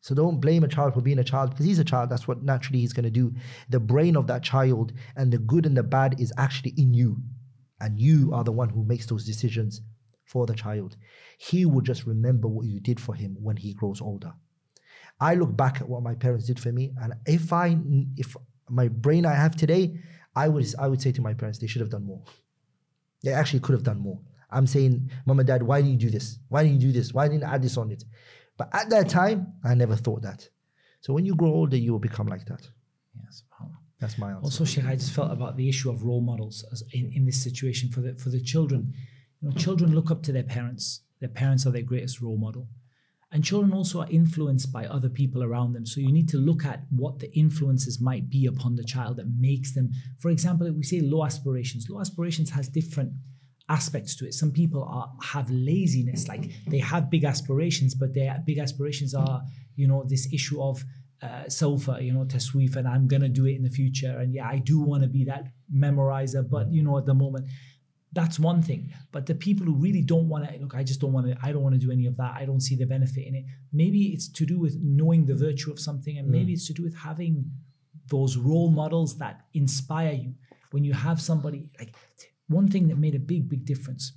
So don't blame a child for being a child, because he's a child. That's what naturally he's going to do. The brain of that child and the good and the bad is actually in you. And you are the one who makes those decisions for the child. He will just remember what you did for him when he grows older. I look back at what my parents did for me, and if my brain I have today, I would say to my parents, they should have done more. They actually could have done more. I'm saying, Mom and Dad, why didn't you do this? Why didn't you do this? Why didn't you add this on it? But at that time, I never thought that. So when you grow older, you will become like that. Yes, subhanAllah. That's my answer. Also, Sheikh, I just felt about the issue of role models in this situation for the children. Children look up to their parents. Their parents are their greatest role model. And children also are influenced by other people around them. So you need to look at what the influences might be upon the child that makes them, for example, if we say low aspirations has different aspects to it. Some people have laziness, like they have big aspirations, but their big aspirations are, this issue of sofa, tasweef, and I'm gonna do it in the future. And yeah, I do want to be that memorizer, but at the moment, that's one thing. But the people who really don't want to, look, I don't want to do any of that. I don't see the benefit in it. Maybe it's to do with knowing the virtue of something, and maybe it's to do with having those role models that inspire you. When you have somebody, like one thing that made a big difference.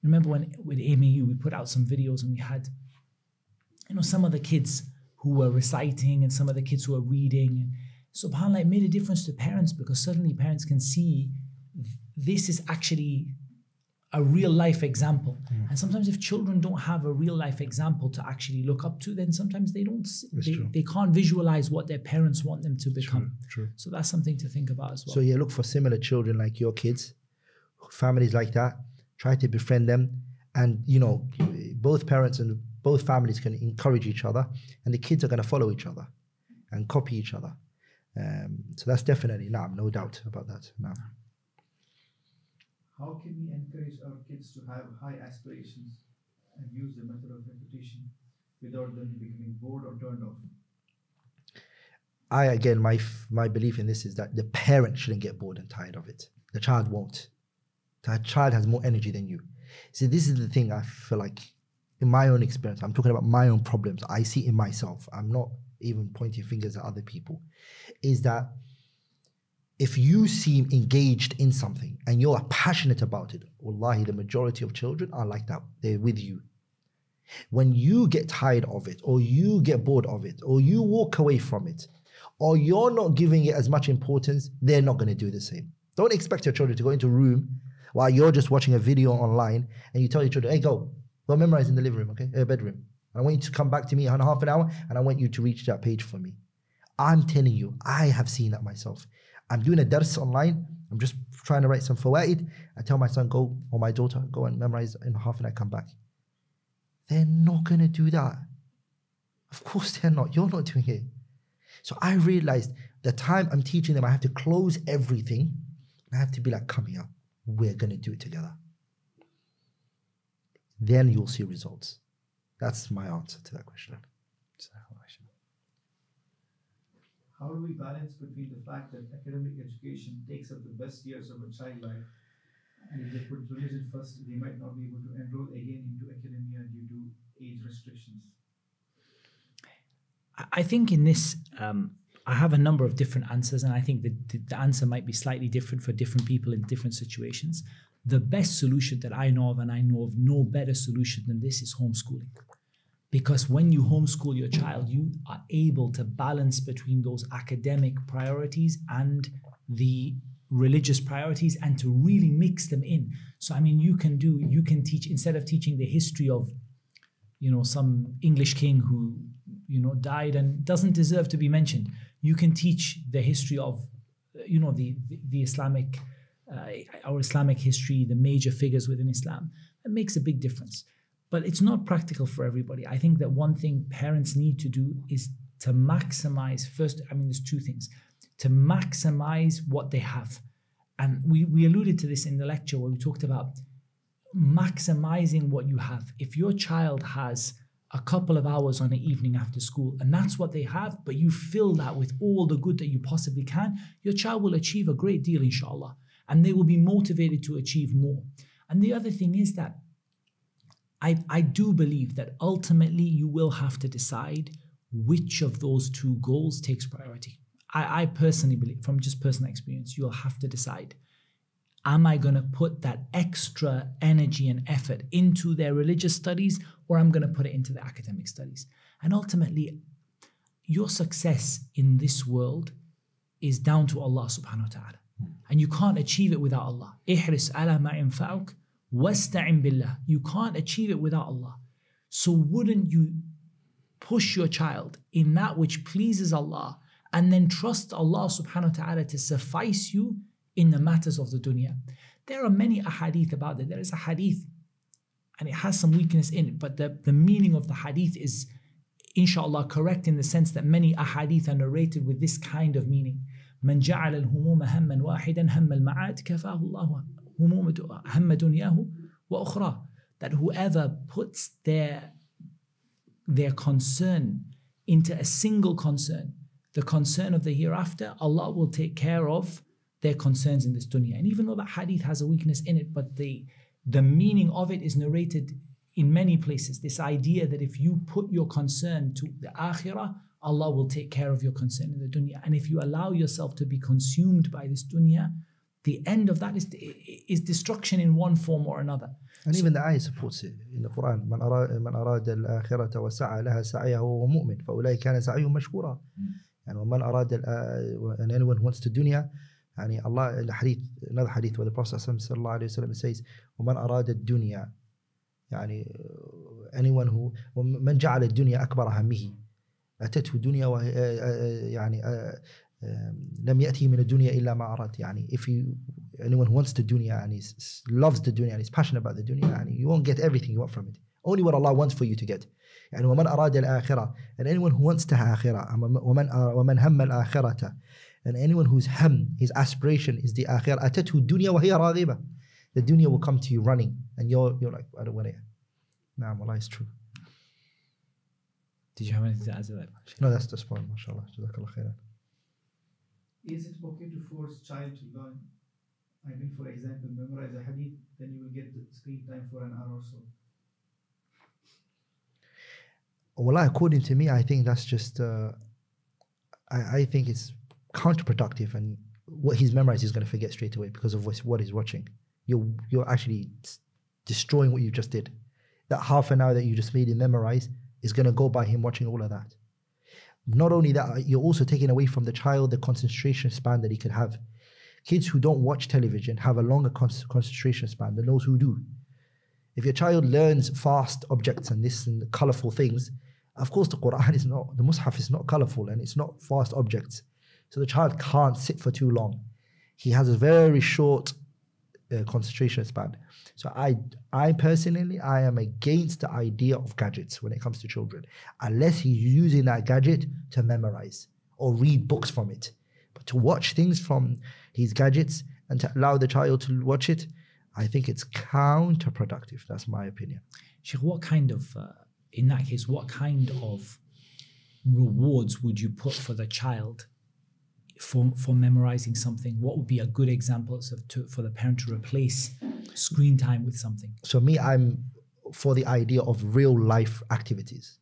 Remember when with AMAU, we put out some videos and we had, some of the kids who were reciting and some of the kids who were reading. And subhanAllah, it made a difference to parents, because suddenly parents can see this is actually a real life example. And sometimes if children don't have a real life example to actually look up to, then sometimes they can't visualize what their parents want them to become. True. So that's something to think about as well. So look for similar children like your kids, families like that. Try to befriend them, and both parents and both families can encourage each other, and the kids are going to follow each other and copy each other. So that's definitely no doubt about that. No. How can we encourage our kids to have high aspirations and use the method of repetition without them becoming bored or turned off? My belief in this is that the parent shouldn't get bored and tired of it. The child won't. The child has more energy than you. See, this is the thing I feel like, in my own experience, I'm talking about my own problems. I see in myself. I'm not even pointing fingers at other people. Is that if you seem engaged in something and you're passionate about it, wallahi, the majority of children are like that. They're with you. When you get tired of it, or you get bored of it, or you walk away from it, or you're not giving it as much importance, they're not going to do the same. Don't expect your children to go into a room while you're just watching a video online and you tell your children, hey, go memorize in the living room, okay? Bedroom. I want you to come back to me in half an hour and I want you to reach that page for me. I'm telling you, I have seen that myself. I'm doing a dars online. I'm just trying to write some fawaid. I tell my son, go, or my daughter, go and memorize in half an hour, come back. They're not going to do that. Of course they're not. You're not doing it. So I realized the time I'm teaching them, I have to close everything. I have to be like, come here. We're going to do it together. Then you'll see results. That's my answer to that question. How do we balance between the fact that academic education takes up the best years of a child life, and if they put religion first, they might not be able to enroll again into academia due to age restrictions? I think in this, I have a number of different answers, and I think the answer might be slightly different for different people in different situations. The best solution that I know of, and I know of no better solution than this, is homeschooling. Because when you homeschool your child, you are able to balance between those academic priorities and the religious priorities, and to really mix them in. So, I mean, you can teach, instead of teaching the history of, some English king who, died and doesn't deserve to be mentioned, you can teach the history of, the Islamic, our Islamic history, the major figures within Islam. It makes a big difference. But it's not practical for everybody. I think that one thing parents need to do is to maximize, there's two things. To maximize what they have. And we alluded to this in the lecture where we talked about maximizing what you have. If your child has a couple of hours on an evening after school, and that's what they have, but you fill that with all the good that you possibly can, your child will achieve a great deal, inshallah. And they will be motivated to achieve more. And the other thing is that I do believe that ultimately you will have to decide which of those two goals takes priority. I personally believe, from just personal experience, you'll have to decide, am I going to put that extra energy and effort into their religious studies, or I'm going to put it into the academic studies? And ultimately, your success in this world is down to Allah subhanahu wa ta'ala. And you can't achieve it without Allah. Ihris ala ma yanfa'uk wasta'in billah. You can't achieve it without Allah. So wouldn't you push your child in that which pleases Allah, and then trust Allah subhanahu wa ta'ala to suffice you in the matters of the dunya? There are many ahadith about that. There is a hadith, and it has some weakness in it, but the meaning of the hadith is, inshallah, correct in the sense that many ahadith are narrated with this kind of meaning. من جعل الهموم هما واحدا هم المعاد كفاه الله هم دنياه وأخرى. That whoever puts their concern into a single concern, the concern of the hereafter, Allah will take care of their concerns in this dunya. And even though that hadith has a weakness in it, but the meaning of it is narrated in many places. This idea that if you put your concern to the akhirah, Allah will take care of your concern in the dunya. And if you allow yourself to be consumed by this dunya, the end of that is destruction in one form or another. And even the ayah supports it in the Qur'an. من أراد الآخرة وسعى لها سعيه وهو مؤمن فأولئك كان سعيهم مشكورا. And ومن أراد and anyone who wants to dunya, يعني Allah, in the hadith, another hadith where the Prophet sallallahu alaihi wasallam says, ومن أراد الدنيا, يعني anyone who من جعل الدنيا أكبر همه أتته الدنيا يعني لم يأتي من الدنيا إلا ما أراد. يعني anyone who wants the dunya and loves the dunya and is passionate about the dunya, يعني you won't get everything you want from it. Only what Allah wants for you to get. يعني ومن أراد الآخرة, and anyone who wants to have آخرة, ومن هم الآخرة, and anyone whose his aspiration is the آخرة, أتته الدنيا وهي راغبة. The dunya will come to you running, and you're like, I don't want it. Nah, wallah, it's true. Did you have anything to add to that? No, that's the point, mashallah. Jazakallah khairan. Is it okay to force child to learn? I mean, for example, memorize a hadith, then you will get the screen time for an hour or so. Well, according to me, I think that's just, I think it's counterproductive, and what he's memorized he's going to forget straight away because of what he's watching. You're actually destroying what you just did. That half an hour that you just made him memorize is going to go by him watching all of that. Not only that, you're also taking away from the child the concentration span that he could have. Kids who don't watch television have a longer concentration span than those who do. If your child learns fast objects and this and colorful things, of course the Qur'an is not, the Mus'haf is not colorful and it's not fast objects. So the child can't sit for too long. He has a very short concentration span. So I personally, I am against the idea of gadgets when it comes to children, unless he's using that gadget to memorize or read books from it. But to watch things from these gadgets and to allow the child to watch it, I think it's counterproductive. That's my opinion. Sheikh, what kind of, in that case, what kind of rewards would you put for the child for memorizing something? What would be a good example for the parent to replace screen time with something? So me, I'm for the idea of real life activities.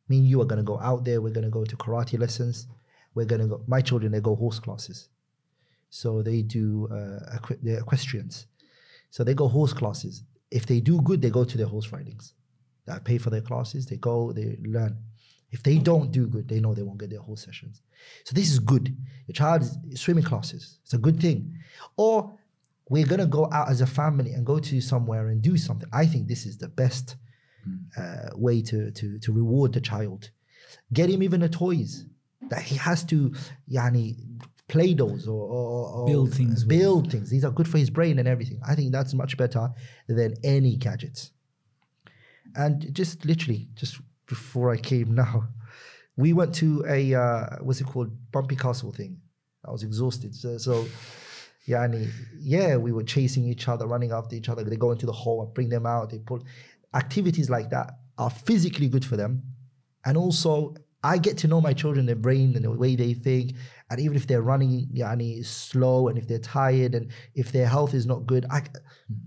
Me and you are going to go out there. We're going to go to karate lessons. We're going to go, my children, they go horse classes. So they do, they're equestrians. So they go horse classes. If they do good, they go to their horse ridings. They pay for their classes. They go, they learn. If they don't do good, they know they won't get their horse sessions. So this is good. Your child is swimming classes. It's a good thing. Or we're going to go out as a family and go to somewhere and do something. I think this is the best way to reward the child. Get him even the toys that he has to play those or build things. These are good for his brain and everything. I think that's much better than any gadgets. And just literally, just before I came now, we went to a what's it called, bumpy castle thing. I was exhausted. So we were chasing each other, running after each other. They go into the hole, I bring them out. They pull. Activities like that are physically good for them, and also I get to know my children, their brain and the way they think. And even if they're running slow, and if they're tired, and if their health is not good,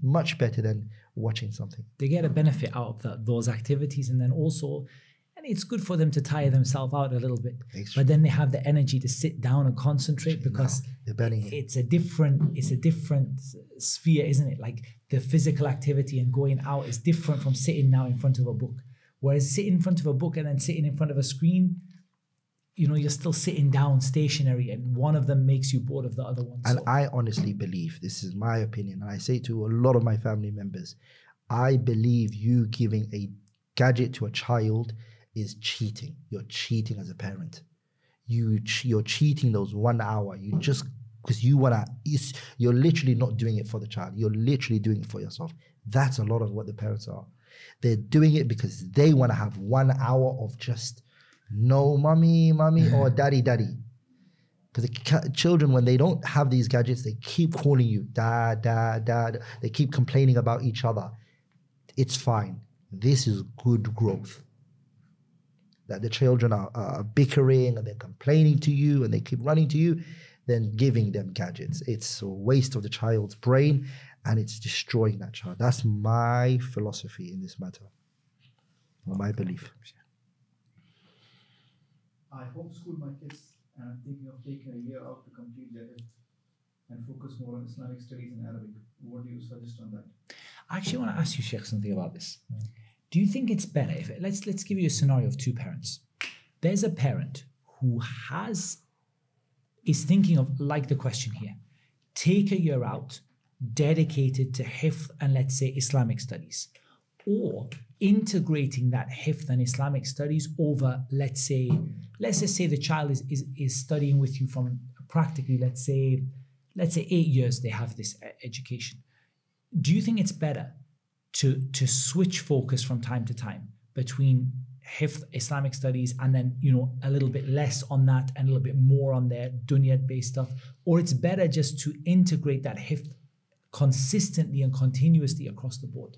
much better than watching something. They get a benefit out of those activities, and then also, and it's good for them to tire themselves out a little bit. But then they have the energy to sit down and concentrate, because it's a different sphere, isn't it? Like the physical activity and going out is different from sitting now in front of a book. Whereas sitting in front of a book and then sitting in front of a screen, you're still sitting down stationary, and one of them makes you bored of the other one. And I honestly believe, this is my opinion, and I say to a lot of my family members, I believe you giving a gadget to a child is cheating. You're cheating as a parent. You're cheating those 1 hour. You just, because you're literally not doing it for the child. You're literally doing it for yourself. That's a lot of what the parents are. They're doing it because they want to have 1 hour of just no mommy, or daddy. Because the children, when they don't have these gadgets, they keep calling you dad. They keep complaining about each other. it's fine. This is good growth. That the children are bickering and they're complaining to you and they keep running to you, then giving them gadgets. It's a waste of the child's brain and it's destroying that child. That's my philosophy in this matter, or my belief. I homeschool my kids and I'm thinking of taking a year out to complete their health and focus more on Islamic studies and Arabic. What do you suggest on that? I actually want to ask you, Sheikh, something about this. Do you think it's better if let's give you a scenario of two parents. There's a parent who is thinking of, like the question here, take a year out dedicated to hifth and let's say Islamic studies, or integrating that hifth and Islamic studies over, let's just say the child is studying with you from practically, let's say 8 years they have this education. Do you think it's better to switch focus from time to time between hifth, Islamic studies, and then, a little bit less on that and a little bit more on their dunya-based stuff? Or it's better just to integrate that hifth consistently and continuously across the board?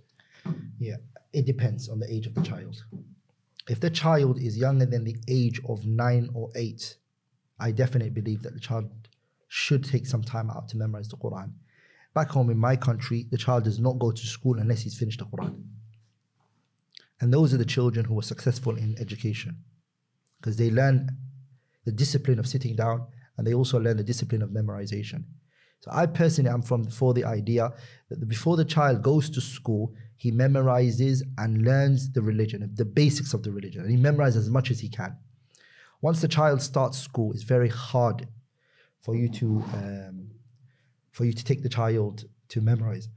Yeah, it depends on the age of the child. If the child is younger than the age of 9 or 8, I definitely believe that the child should take some time out to memorize the Qur'an. Back home in my country, the child does not go to school unless he's finished the Qur'an. And those are the children who are successful in education, because they learn the discipline of sitting down and they also learn the discipline of memorization. So I personally am for the idea that before the child goes to school, he memorizes and learns the religion, the basics of the religion, and he memorizes as much as he can. Once the child starts school, it's very hard for you to take the child to memorize.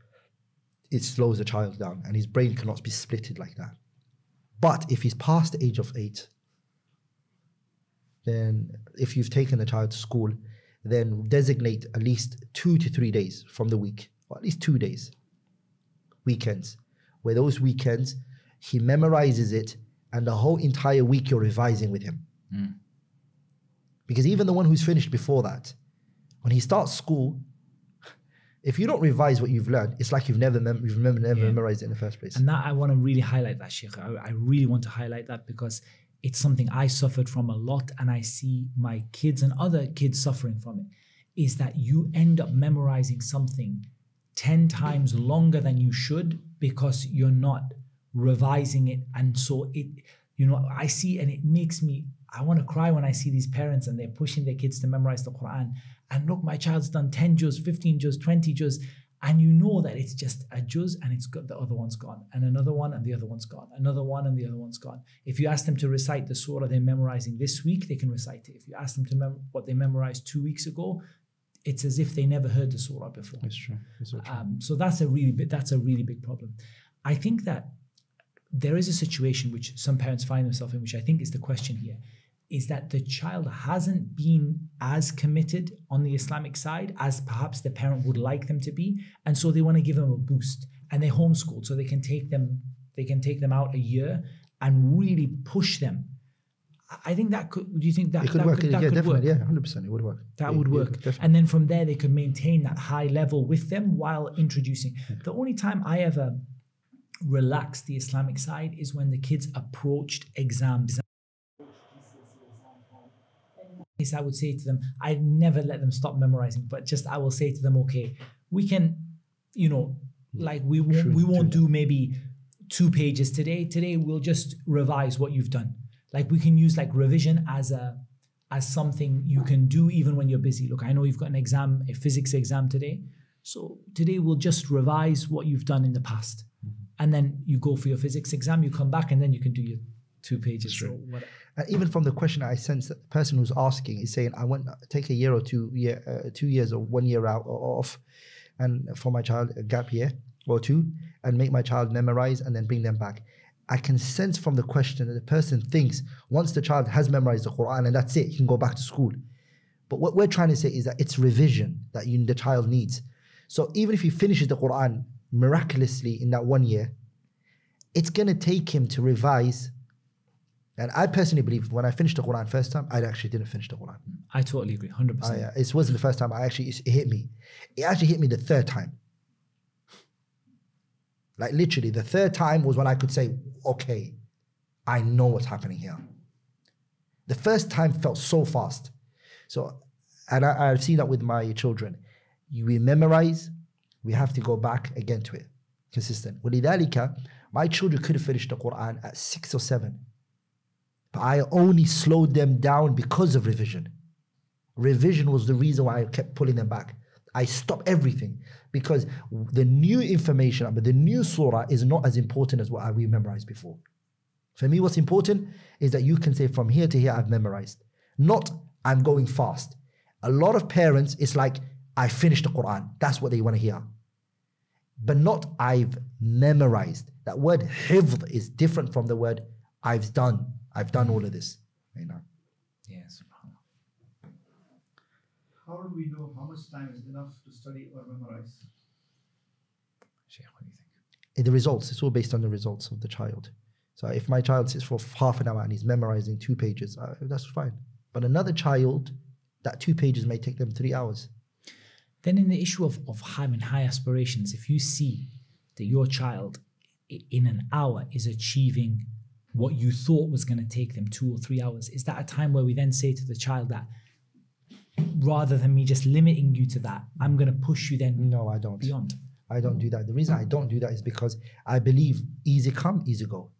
It slows the child down and his brain cannot be splitted like that. But if he's past the age of 8, then if you've taken the child to school, then designate at least 2 to 3 days from the week, or at least 2 days, weekends, where those weekends he memorizes it and the whole entire week you're revising with him. Because even the one who's finished before that, when he starts school, if you don't revise what you've learned, it's like you've never memorized it in the first place. And that, I want to really highlight that, Sheikh. I really want to highlight that because it's something I suffered from a lot, and I see my kids and other kids suffering from it, is that you end up memorizing something 10 times longer than you should because you're not revising it. And so I see, and it makes me, I want to cry when I see these parents and they're pushing their kids to memorize the Qur'an. And look, my child's done 10 juz, 15 juz, 20 juz. And you know that it's just a juz and it's got, the other one's gone. And another one and the other one's gone. Another one and the other one's gone. If you ask them to recite the surah they're memorizing this week, they can recite it. If you ask them to what they memorized 2 weeks ago, it's as if they never heard the surah before. That's true. That's so true. So that's a really big problem. I think that there is a situation which some parents find themselves in, which I think is the question here, is that the child hasn't been as committed on the Islamic side as perhaps the parent would like them to be, and so they want to give them a boost, and they homeschool so they can take them out a year and really push them. I think that could. Do you think that it could work? Yeah, definitely. Yeah, 100%. It would work. That would work. And then from there, they could maintain that high level with them while introducing. The only time I ever relaxed the Islamic side is when the kids approached exams. I would say to them, I'd never let them stop memorizing, but just I will say to them, okay, we can, like we won't do maybe 2 pages today. Today we'll just revise what you've done. Like we can use like revision as something you can do even when you're busy. Look, I know you've got an exam, a physics exam today. So today we'll just revise what you've done in the past. And then you go for your physics exam, you come back and then you can do your 2 pages. Or whatever. And even from the question, I sense that the person who's asking is saying, I want to take a year or 2 years or 1 year out or off, and for my child, a gap year or 2, and make my child memorize and then bring them back. I can sense from the question that the person thinks once the child has memorized the Qur'an and that's it, he can go back to school. But what we're trying to say is that it's revision that the child needs. So even if he finishes the Qur'an miraculously in that 1 year, it's going to take him to revise. And I personally believe when I finished the Qur'an first time, I actually didn't finish the Qur'an. I totally agree, 100%. It wasn't the first time. It hit me. It actually hit me the 3rd time. Like literally, the third time was when I could say, okay, I know what's happening here. The first time felt so fast. So, and I've seen that with my children. We memorize, we have to go back again to it. Consistent. وَلِذَلِكَ, my children could have finished the Qur'an at 6 or 7. But I only slowed them down because of revision. Revision was the reason why I kept pulling them back. I stopped everything because the new information, the new surah is not as important as what we memorized before. For me, what's important is that you can say from here to here, I've memorized. Not, I'm going fast. A lot of parents, it's like, I finished the Qur'an. That's what they want to hear. But not, I've memorized. That word hifd is different from the word, I've done all of this. You know? Yes. How do we know how much time is enough to study or memorize? Sheikh, what do you think? The results, it's all based on the results of the child. So if my child sits for half an hour and he's memorizing 2 pages, that's fine. But another child, that 2 pages may take them 3 hours. Then in the issue of having high aspirations, if you see that your child in an hour is achieving what you thought was going to take them 2 or 3 hours, is that a time where we then say to the child that rather than me just limiting you to that, I'm going to push you then No, I don't. beyond? I don't do that. The reason I don't do that is because I believe easy come, easy go.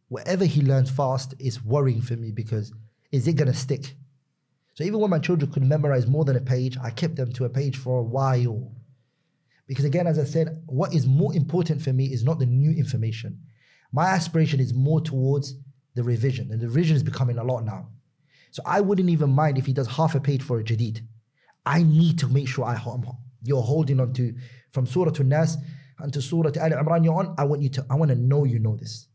Whatever he learns fast is worrying for me because is it going to stick? So even when my children could memorize more than a page, I kept them to a page for a while. Because again, as I said, what is more important for me is not the new information. My aspiration is more towards the revision. And the revision is becoming a lot now. So I wouldn't even mind if he does half a page for a Jadid. I need to make sure you're holding on to, from Surah to Nas and to Surah to Al Imran you're on, I want to know you know this.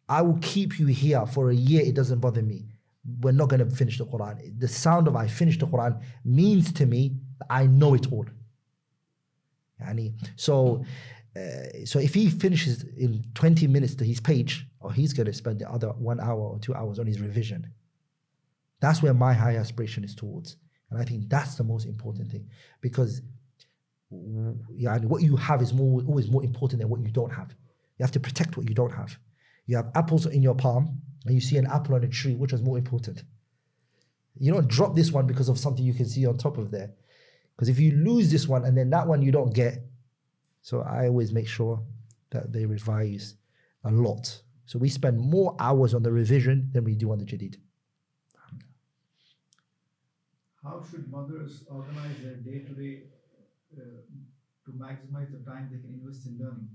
I will keep you here for a year, it doesn't bother me. We're not going to finish the Qur'an. The sound of I finished the Qur'an means to me that I know it all. So if he finishes in 20 minutes to his page, or he's going to spend the other 1 hour or 2 hours on his revision. That's where my high aspiration is towards. And I think that's the most important thing. Because what you have is always more important than what you don't have. You have to protect what you don't have. You have apples in your palm, and you see an apple on a tree, which is more important? You don't drop this one because of something you can see on top of there. Because if you lose this one and then that one you don't get, so I always make sure that they revise a lot. So we spend more hours on the revision than we do on the Jadid. How should mothers organize their day-to-day to maximize the time they can invest in learning?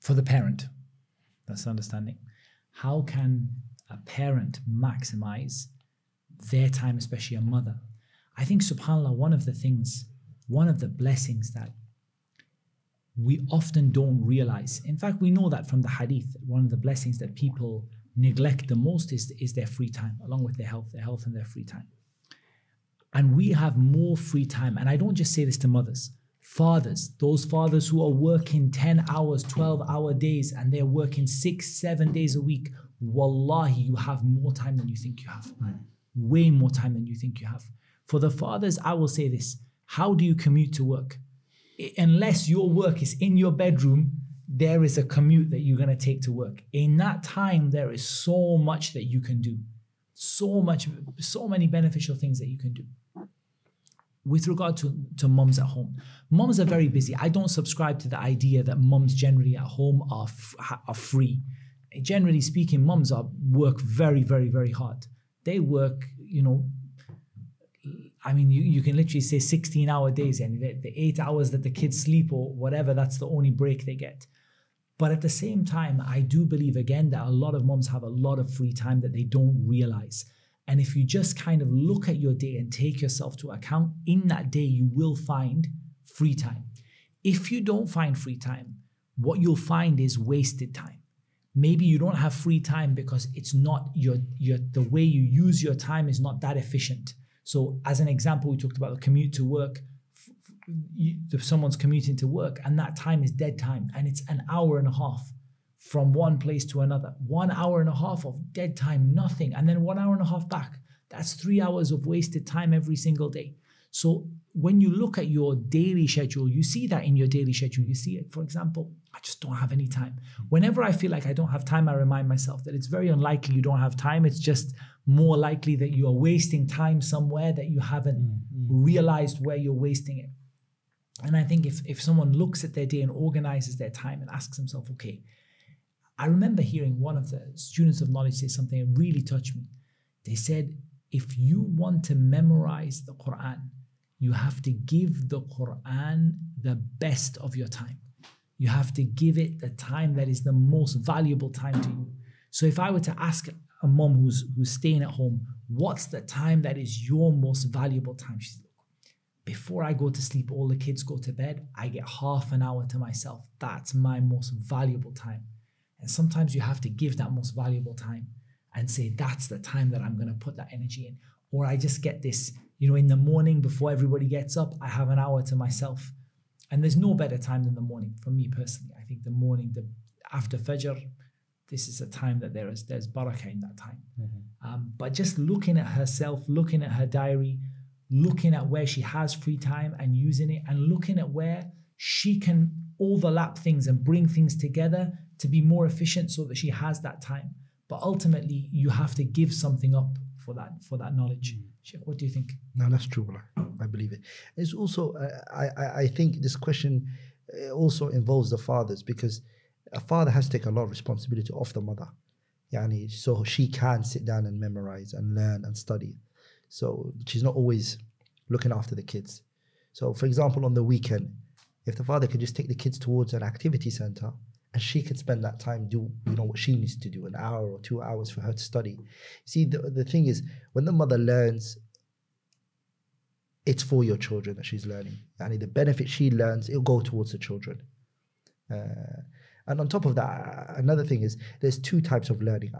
For the parent, that's the understanding. How can a parent maximize their time, especially a mother? I think, subhanAllah, one of the blessings that we often don't realize. In fact, we know that from the hadith. One of the blessings that people neglect the most is their free time, along with their health and their free time. And we have more free time. And I don't just say this to mothers. Fathers, those fathers who are working 10 hours, 12-hour days, and they're working 6-7 days a week, wallahi, you have more time than you think you have. Way more time than you think you have. For the fathers, I will say this. How do you commute to work? Unless your work is in your bedroom, there is a commute that you're going to take to work. In that time, there is so much that you can do. So many beneficial things that you can do. With regard to mums at home, mums are very busy. I don't subscribe to the idea that mums generally at home are free. Generally speaking, mums work very, very, very hard. They work, I mean, you can literally say 16-hour days, and the 8 hours that the kids sleep or whatever, that's the only break they get. But at the same time, I do believe, again, that a lot of mums have a lot of free time that they don't realize. And if you just kind of look at your day and take yourself to account, in that day, you will find free time. If you don't find free time, what you'll find is wasted time. Maybe you don't have free time because it's not the way you use your time is not that efficient. So as an example, we talked about the commute to work. If someone's commuting to work and that time is dead time and it's an hour and a half from one place to another, 1 hour and a half of dead time, nothing, and then 1 hour and a half back. That's 3 hours of wasted time every single day. So when you look at your daily schedule, you see that in your daily schedule. You see it, for example, I just don't have any time. Whenever I feel like I don't have time, I remind myself that it's very unlikely you don't have time. It's just more likely that you are wasting time somewhere that you haven't realized where you're wasting it. And I think if someone looks at their day and organizes their time and asks themselves, okay, I remember hearing one of the students of knowledge say something that really touched me. They said, if you want to memorize the Qur'an, you have to give the Qur'an the best of your time. You have to give it the time that is the most valuable time to you. So if I were to ask a mom who's staying at home, what's the time that is your most valuable time? She said, before I go to sleep, all the kids go to bed, I get half an hour to myself. That's my most valuable time. And sometimes you have to give that most valuable time and say, that's the time that I'm going to put that energy in. Or I just get this, in the morning before everybody gets up, I have an hour to myself. And there's no better time than the morning for me personally. I think the morning, after Fajr, this is a time that there's barakah in that time. But just looking at herself, looking at her diary, looking at where she has free time and using it, and looking at where she can overlap things and bring things together to be more efficient so that she has that time. But ultimately, you have to give something up for that knowledge. Sheikh, what do you think? No, that's true. I believe it. It's also, I think this question also involves the fathers, because a father has to take a lot of responsibility off the mother. So she can sit down and memorize and learn and study. So she's not always looking after the kids. So for example, on the weekend, if the father could just take the kids towards an activity center and she could spend that time do what she needs to do, an hour or 2 hours for her to study. See, the thing is, when the mother learns, it's for your children that she's learning. And the benefit she learns, it'll go towards the children. And on top of that, another thing is, there's two types of learning,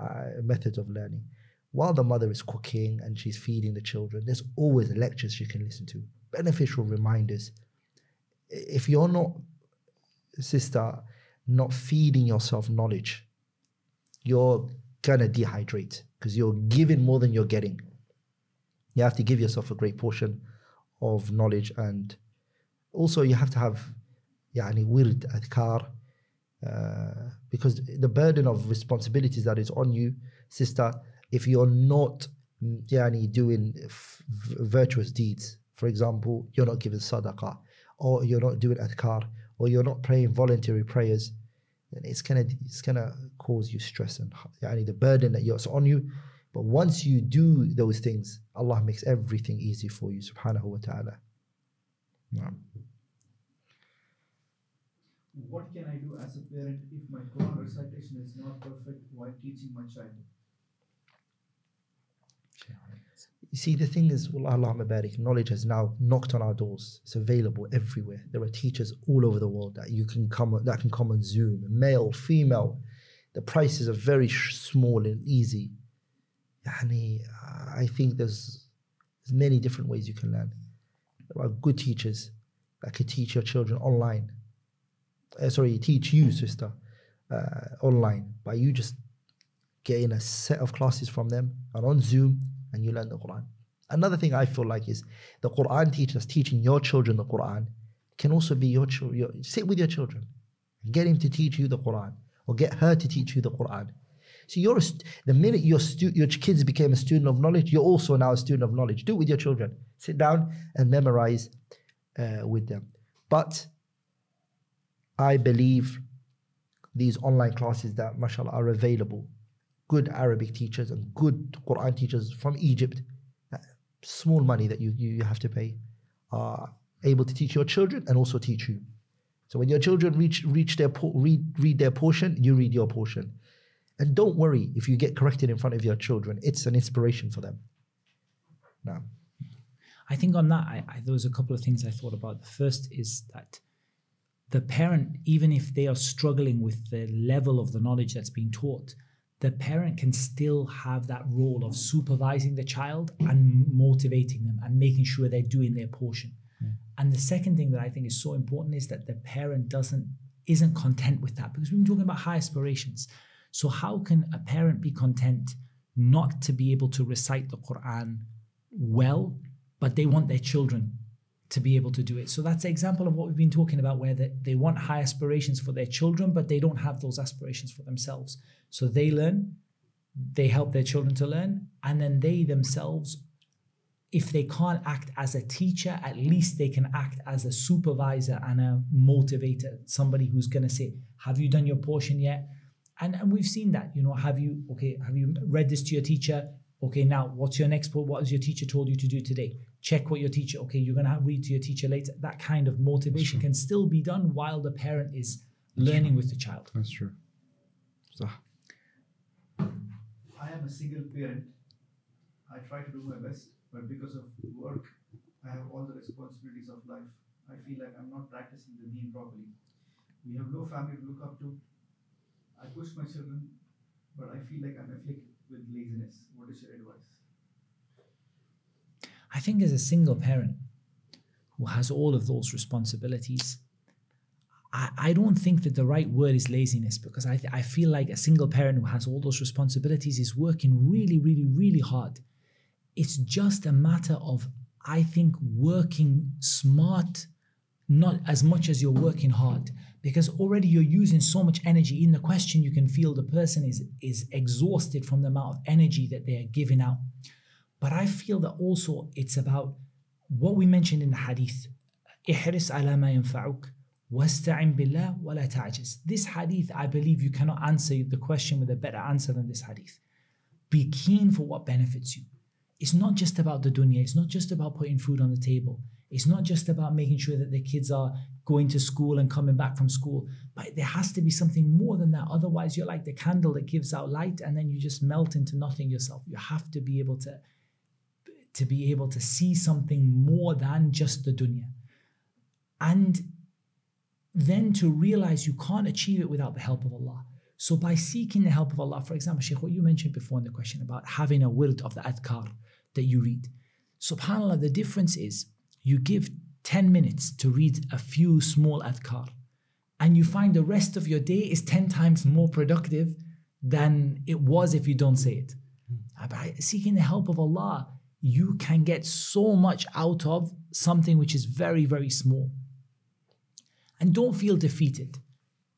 methods of learning. While the mother is cooking and she's feeding the children, there's always lectures she can listen to, beneficial reminders. If you're not, sister, not feeding yourself knowledge, you're gonna dehydrate, because you're giving more than you're getting. You have to give yourself a great portion of knowledge, and also you have to have wird, adhkar, because the burden of responsibilities that is on you, sister, if you're not doing virtuous deeds, for example, you're not giving sadaqah, or you're not doing adhkar, or you're not praying voluntary prayers, then it's gonna cause you stress and the burden that's on you. But once you do those things, Allah makes everything easy for you, subhanahu wa ta'ala. What can I do as a parent if my Quran recitation is not perfect while teaching my child? You see, the thing is, Allahumma barik, knowledge has now knocked on our doors. It's available everywhere. There are teachers all over the world that can come on Zoom, male, female. The prices are very small and easy. I think there's many different ways you can learn. There are good teachers that could teach your children online. Teach you, sister, online, by you just getting a set of classes from them and on Zoom, and you learn the Qur'an. Another thing I feel like is the Qur'an teachers teaching your children the Qur'an can also be your children. Sit with your children, get him to teach you the Qur'an, or get her to teach you the Qur'an. So the minute your kids became a student of knowledge, you're also now a student of knowledge. Do it with your children. Sit down and memorize with them. But I believe these online classes that, mashallah, are available, good Arabic teachers and good Qur'an teachers from Egypt, small money that you have to pay, are able to teach your children and also teach you. So when your children read their portion, you read your portion. And don't worry if you get corrected in front of your children. It's an inspiration for them. Now, I think on that, there was a couple of things I thought about. The first is that the parent, even if they are struggling with the level of the knowledge that's being taught, the parent can still have that role of supervising the child and motivating them and making sure they're doing their portion. And the second thing that I think is so important is that the parent isn't content with that, because we've been talking about high aspirations. So how can a parent be content not to be able to recite the Qur'an well, but they want their children to be able to do it. So that's an example of what we've been talking about, where they want high aspirations for their children, but they don't have those aspirations for themselves. So they learn, they help their children to learn, and then they themselves, if they can't act as a teacher, at least they can act as a supervisor and a motivator, somebody who's going to say, have you done your portion yet? And we've seen that, have you read this to your teacher? Okay, now what's your next point? What has your teacher told you to do today? Check what your teacher, okay, you're going to read to your teacher later. That kind of motivation can still be done while the parent is learning with the child. That's true. So. I am a single parent. I try to do my best, but because of work, I have all the responsibilities of life. I feel like I'm not practicing the deen properly. We have no family to look up to. I push my children, but I feel like I'm afflicted with laziness. What is your advice? I think as a single parent who has all of those responsibilities, I don't think that the right word is laziness, because I feel like a single parent who has all those responsibilities is working really, really, really hard. It's just a matter of, I think, working smart, not as much as you're working hard, because already you're using so much energy. In the question, you can feel the person is exhausted from the amount of energy that they are giving out. But I feel that also it's about what we mentioned in the hadith. احرص على ما ينفعك واستعن بالله ولا تعجز. This hadith, I believe you cannot answer the question with a better answer than this hadith. Be keen for what benefits you. It's not just about the dunya. It's not just about putting food on the table. It's not just about making sure that the kids are going to school and coming back from school. But there has to be something more than that. Otherwise, you're like the candle that gives out light and then you just melt into nothing yourself. You have to be able to see something more than just the dunya. And then to realize you can't achieve it without the help of Allah. So by seeking the help of Allah, for example, Shaykh, what you mentioned before in the question about having a wird of the adhkar that you read. SubhanAllah, the difference is you give 10 minutes to read a few small adhkar, and you find the rest of your day is 10 times more productive than it was if you don't say it. By seeking the help of Allah, you can get so much out of something which is very, very small. And don't feel defeated.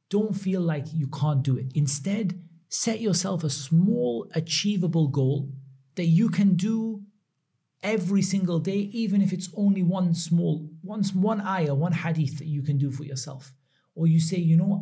Don't feel like you can't do it. Instead, set yourself a small, achievable goal that you can do every single day, even if it's only one ayah, one hadith that you can do for yourself. Or you say,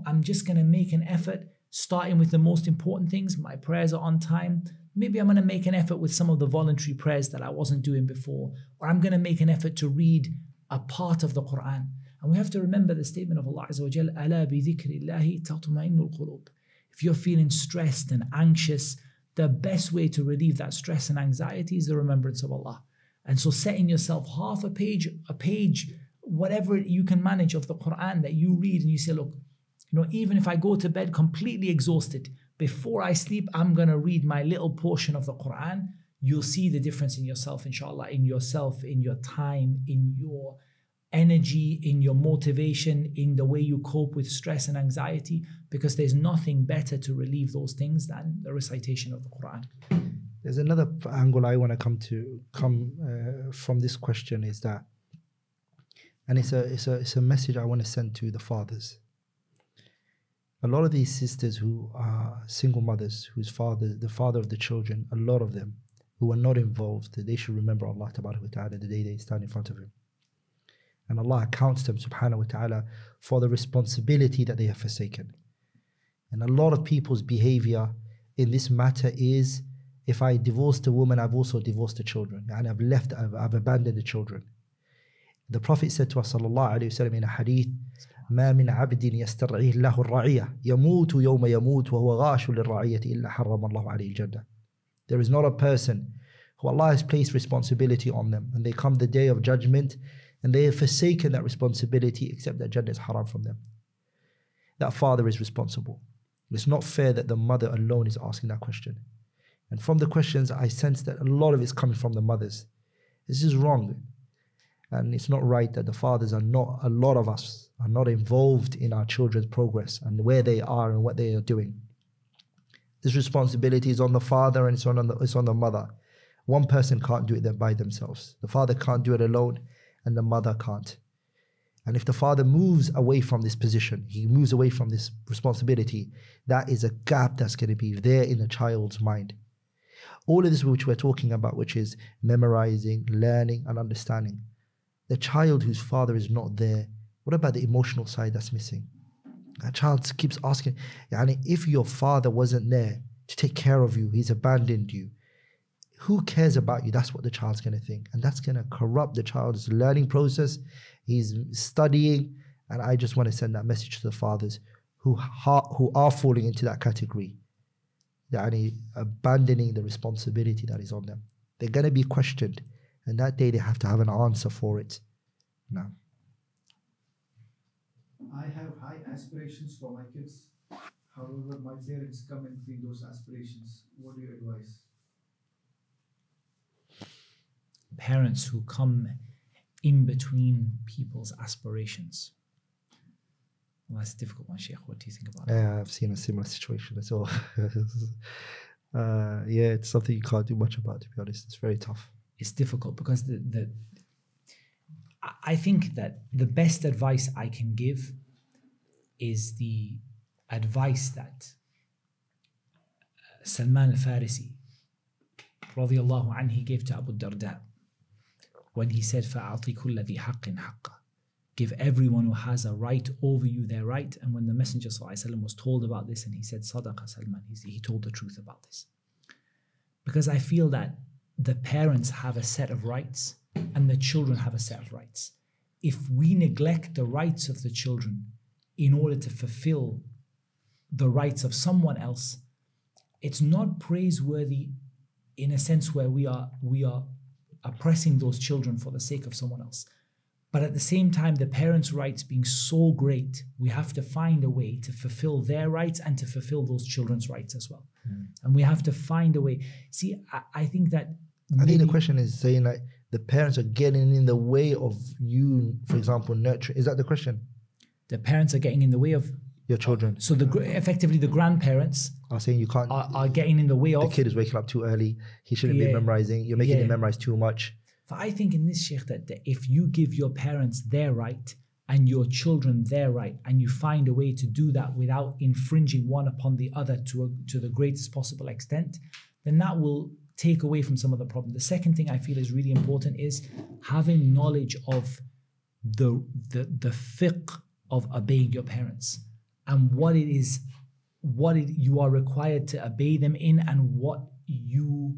I'm just going to make an effort, starting with the most important things. My prayers are on time. Maybe I'm going to make an effort with some of the voluntary prayers that I wasn't doing before. Or I'm going to make an effort to read a part of the Qur'an. And we have to remember the statement of Allah Azza wa Jal, أَلَا بِذِكْرِ اللَّهِ تَطْمَئِنُّ الْقُلُوبِ. If you're feeling stressed and anxious, the best way to relieve that stress and anxiety is the remembrance of Allah. And so setting yourself half a page, whatever you can manage of the Qur'an that you read, and you say, look, even if I go to bed completely exhausted, before I sleep, I'm going to read my little portion of the Qur'an. You'll see the difference in yourself, inshallah, in your time, in your energy, in your motivation, in the way you cope with stress and anxiety, because there's nothing better to relieve those things than the recitation of the Qur'an. There's another angle I want to come from this question, is that, and it's a message I want to send to the fathers. A lot of these sisters who are single mothers, the father of the children, a lot of them who are not involved, they should remember Allah Tabaraka wa Ta'ala the day they stand in front of Him. And Allah accounts them, subhanahu wa ta'ala, for the responsibility that they have forsaken. And a lot of people's behavior in this matter is, if I divorced a woman, I've also divorced the children. And I've abandoned the children. The Prophet said to us, sallallahu alayhi wa sallam, in a hadith, ما من عبد يسترعيه الله الرعية يموت يوم يموت وهو غاش للرعية إلا حرم الله عليه الجنة. There is not a person who Allah has placed responsibility on them, and they come the day of judgment and they have forsaken that responsibility, except that Jannah is haram from them. That father is responsible. It's not fair that the mother alone is asking that question. And from the questions, I sense that a lot of it's coming from the mothers. This is wrong. And it's not right that the fathers a lot of us are not involved in our children's progress and where they are and what they are doing. This responsibility is on the father and it's on the mother. One person can't do it by themselves. The father can't do it alone, and the mother can't. And if the father moves away from this position, he moves away from this responsibility, that is a gap that's going to be there in the child's mind. All of this which we're talking about, which is memorizing, learning and understanding. The child whose father is not there, what about the emotional side that's missing? A child keeps asking, if your father wasn't there to take care of you, he's abandoned you, who cares about you? That's what the child's going to think. And that's going to corrupt the child's learning process. He's studying. And I just want to send that message to the fathers who are falling into that category. Abandoning the responsibility that is on them. They're going to be questioned. And that day they have to have an answer for it. No. I have high aspirations for my kids. However, my parents come in between those aspirations. What do you advise? Parents who come in between people's aspirations. Well, that's a difficult one, Sheikh. What do you think about that? Yeah, I've seen a similar situation as well. It's something you can't do much about, to be honest. It's very tough. It's difficult because I think that the best advice I can give is the advice that Salman al-Farisi radiyallahu anhu, he gave to Abu Darda when he said, فَأَعْطِ كُلَّ ذِي حَقٍّ حَقَّ, give everyone who has a right over you their right. And when the Messenger ﷺ was told about this, and he said, Sadaqa Salman, he told the truth about this. Because I feel that the parents have a set of rights and the children have a set of rights. If we neglect the rights of the children in order to fulfill the rights of someone else, it's not praiseworthy in a sense where we are oppressing those children for the sake of someone else. But at the same time, the parents' rights being so great, we have to find a way to fulfill their rights and to fulfill those children's rights as well. And we have to find a way. See, I think that I think the question is saying like the parents are getting in the way of you, for example, nurturing. Is that the question? The parents are getting in the way of your children. So effectively the grandparents are saying you can't. Are getting in the way of. The kid is waking up too early. He shouldn't be memorizing. You're making him memorize too much. But I think in this, Sheikh, that if you give your parents their right and your children their right, and you find a way to do that without infringing one upon the other to the greatest possible extent, then that will take away from some of the problem. The second thing I feel is really important is having knowledge of the fiqh of obeying your parents and what it is, you are required to obey them in, and what you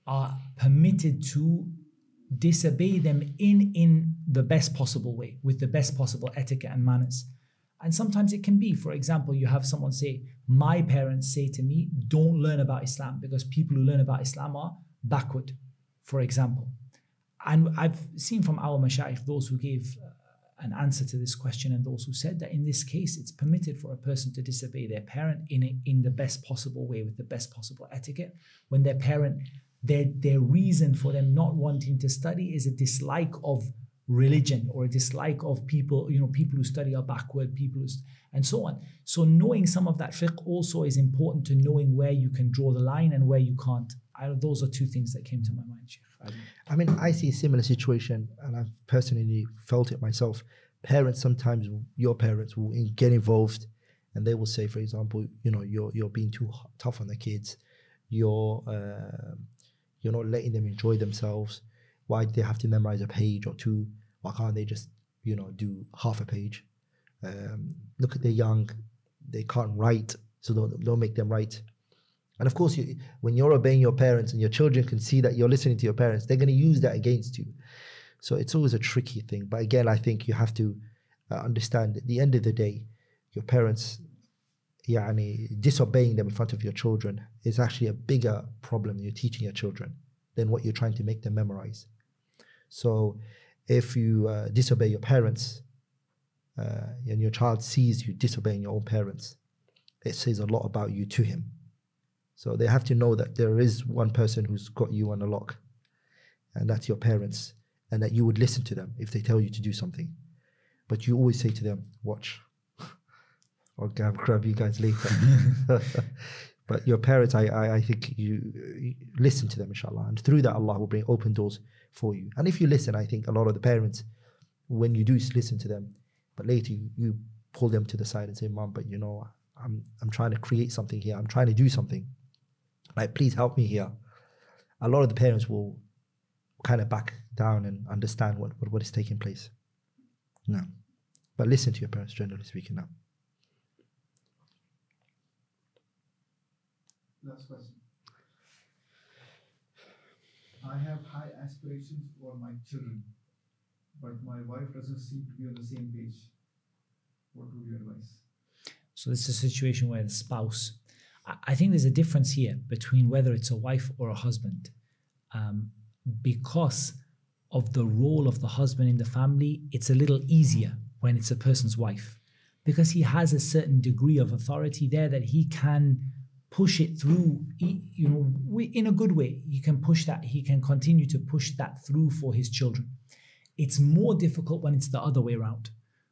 are permitted to disobey them in the best possible way, with the best possible etiquette and manners. And sometimes it can be, for example, you have someone say, my parents say to me, don't learn about Islam because people who learn about Islam are backward, for example. And I've seen from our mashayikh those who gave an answer to this question, and those who said that in this case it's permitted for a person to disobey their parent in the best possible way, with the best possible etiquette, when their parent, their reason for them not wanting to study is a dislike of religion or a dislike of people, people who study are backward, and so on. So knowing some of that fiqh also is important to knowing where you can draw the line and where you can't. Those are two things that came to my mind, Sheikh. I mean, I see a similar situation, and I've personally felt it myself. Parents, sometimes your parents will get involved, and they will say, for example, you're being too tough on the kids. You're not letting them enjoy themselves. Why do they have to memorize a page or two? Why can't they just, do half a page? Look at the young, they can't write, so don't make them write. And of course, when you're obeying your parents and your children can see that you're listening to your parents, they're going to use that against you. So it's always a tricky thing. But again, I think you have to understand at the end of the day, your parents, disobeying them in front of your children is actually a bigger problem you're teaching your children than what you're trying to make them memorize. So if you disobey your parents and your child sees you disobeying your own parents, it says a lot about you to him. So they have to know that there is one person who's got you on the lock, and that's your parents, and that you would listen to them if they tell you to do something. But you always say to them, watch. I'll grab you guys later. But your parents, I think you listen to them, inshallah. And through that, Allah will bring open doors for you. And if you listen, I think a lot of the parents, when you do listen to them, but later you pull them to the side and say, Mom, but you know, I'm trying to create something here. I'm trying to do something. Like, please help me here. A lot of the parents will kind of back down and understand what is taking place. No. But listen to your parents, generally speaking, now. Last question. I have high aspirations for my children, but my wife doesn't seem to be on the same page. What would you advise? So this is a situation where the spouse, I think there's a difference here between whether it's a wife or a husband. Because of the role of the husband in the family, it's a little easier when it's a person's wife, because he has a certain degree of authority there that he can push it through, you know, in a good way. He can push that, he can continue to push that through for his children. It's more difficult when it's the other way around,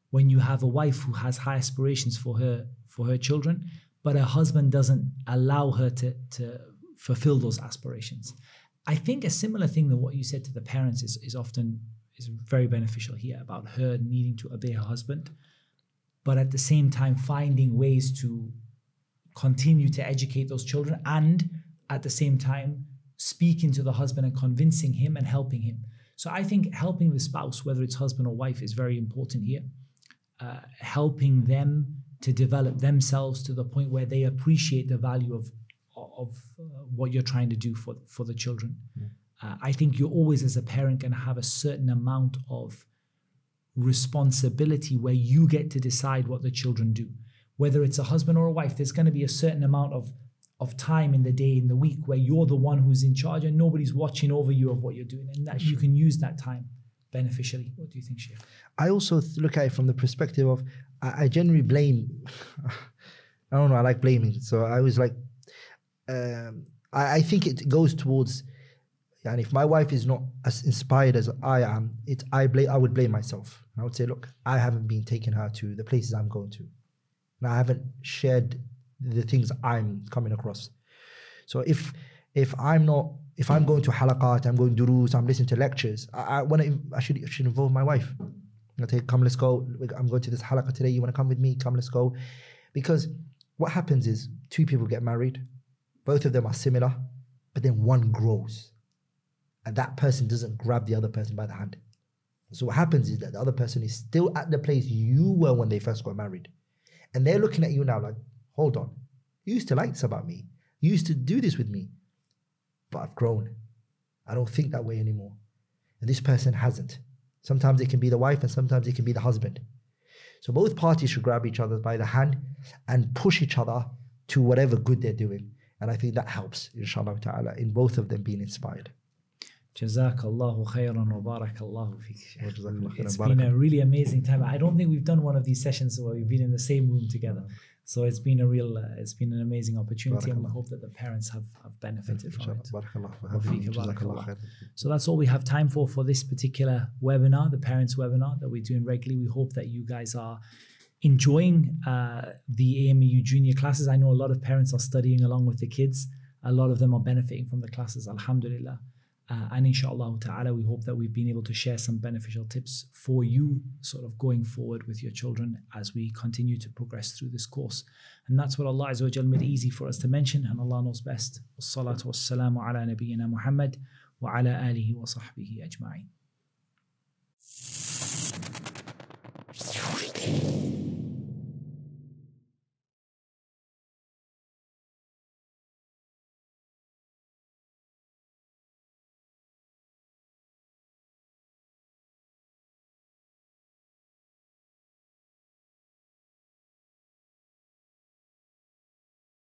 when you have a wife who has high aspirations for her children, but her husband doesn't allow her to fulfill those aspirations. I think a similar thing than what you said to the parents is very beneficial here, about her needing to obey her husband, but at the same time finding ways to continue to educate those children, and at the same time speaking to the husband and convincing him and helping him. So I think helping the spouse, whether it's husband or wife, is very important here. Helping them to develop themselves to the point where they appreciate the value of what you're trying to do for the children. I think you're always, as a parent, going to have a certain amount of responsibility where you get to decide what the children do. Whether it's a husband or a wife, there's going to be a certain amount of time in the day, in the week, where you're the one who's in charge and nobody's watching over you of what you're doing, and that you can use that time beneficially. What do you think, Sheikh? I also look at it from the perspective of, I generally blame. I don't know, I like blaming. So I was like, I think it goes towards, and if my wife is not as inspired as I am, I would blame myself. I would say, look, I haven't been taking her to the places I'm going to. And I haven't shared the things I'm coming across. So if I'm going to halaqat, I'm going to durus, I'm listening to lectures, I should involve my wife. I say, come, let's go. I'm going to this halaqah today. You want to come with me? Come, let's go. Because what happens is, two people get married, both of them are similar, but then one grows, and that person doesn't grab the other person by the hand. So what happens is that the other person is still at the place you were when they first got married. And they're looking at you now like, hold on, you used to like this about me. You used to do this with me, but I've grown. I don't think that way anymore. And this person hasn't. Sometimes it can be the wife and sometimes it can be the husband. So both parties should grab each other by the hand and push each other to whatever good they're doing. And I think that helps, inshallah ta'ala, in both of them being inspired. Jazakallahu khairan wa barakallahu feek. It's been a really amazing time. I don't think we've done one of these sessions where we've been in the same room together. So it's been an amazing opportunity, and we hope that the parents have benefited from it. So that's all we have time for this particular webinar, the parents webinar that we're doing regularly. We hope that you guys are enjoying the AMAU junior classes. I know a lot of parents are studying along with the kids. A lot of them are benefiting from the classes, alhamdulillah. And inshallah ta'ala, we hope that we've been able to share some beneficial tips for you sort of going forward with your children as we continue to progress through this course. And that's what Allah Azza wa Jal made easy for us to mention, and Allah knows best. Wassalatu wassalamu ala nabiyyina Muhammad wa ala alihi wa sahbihi ajma'in.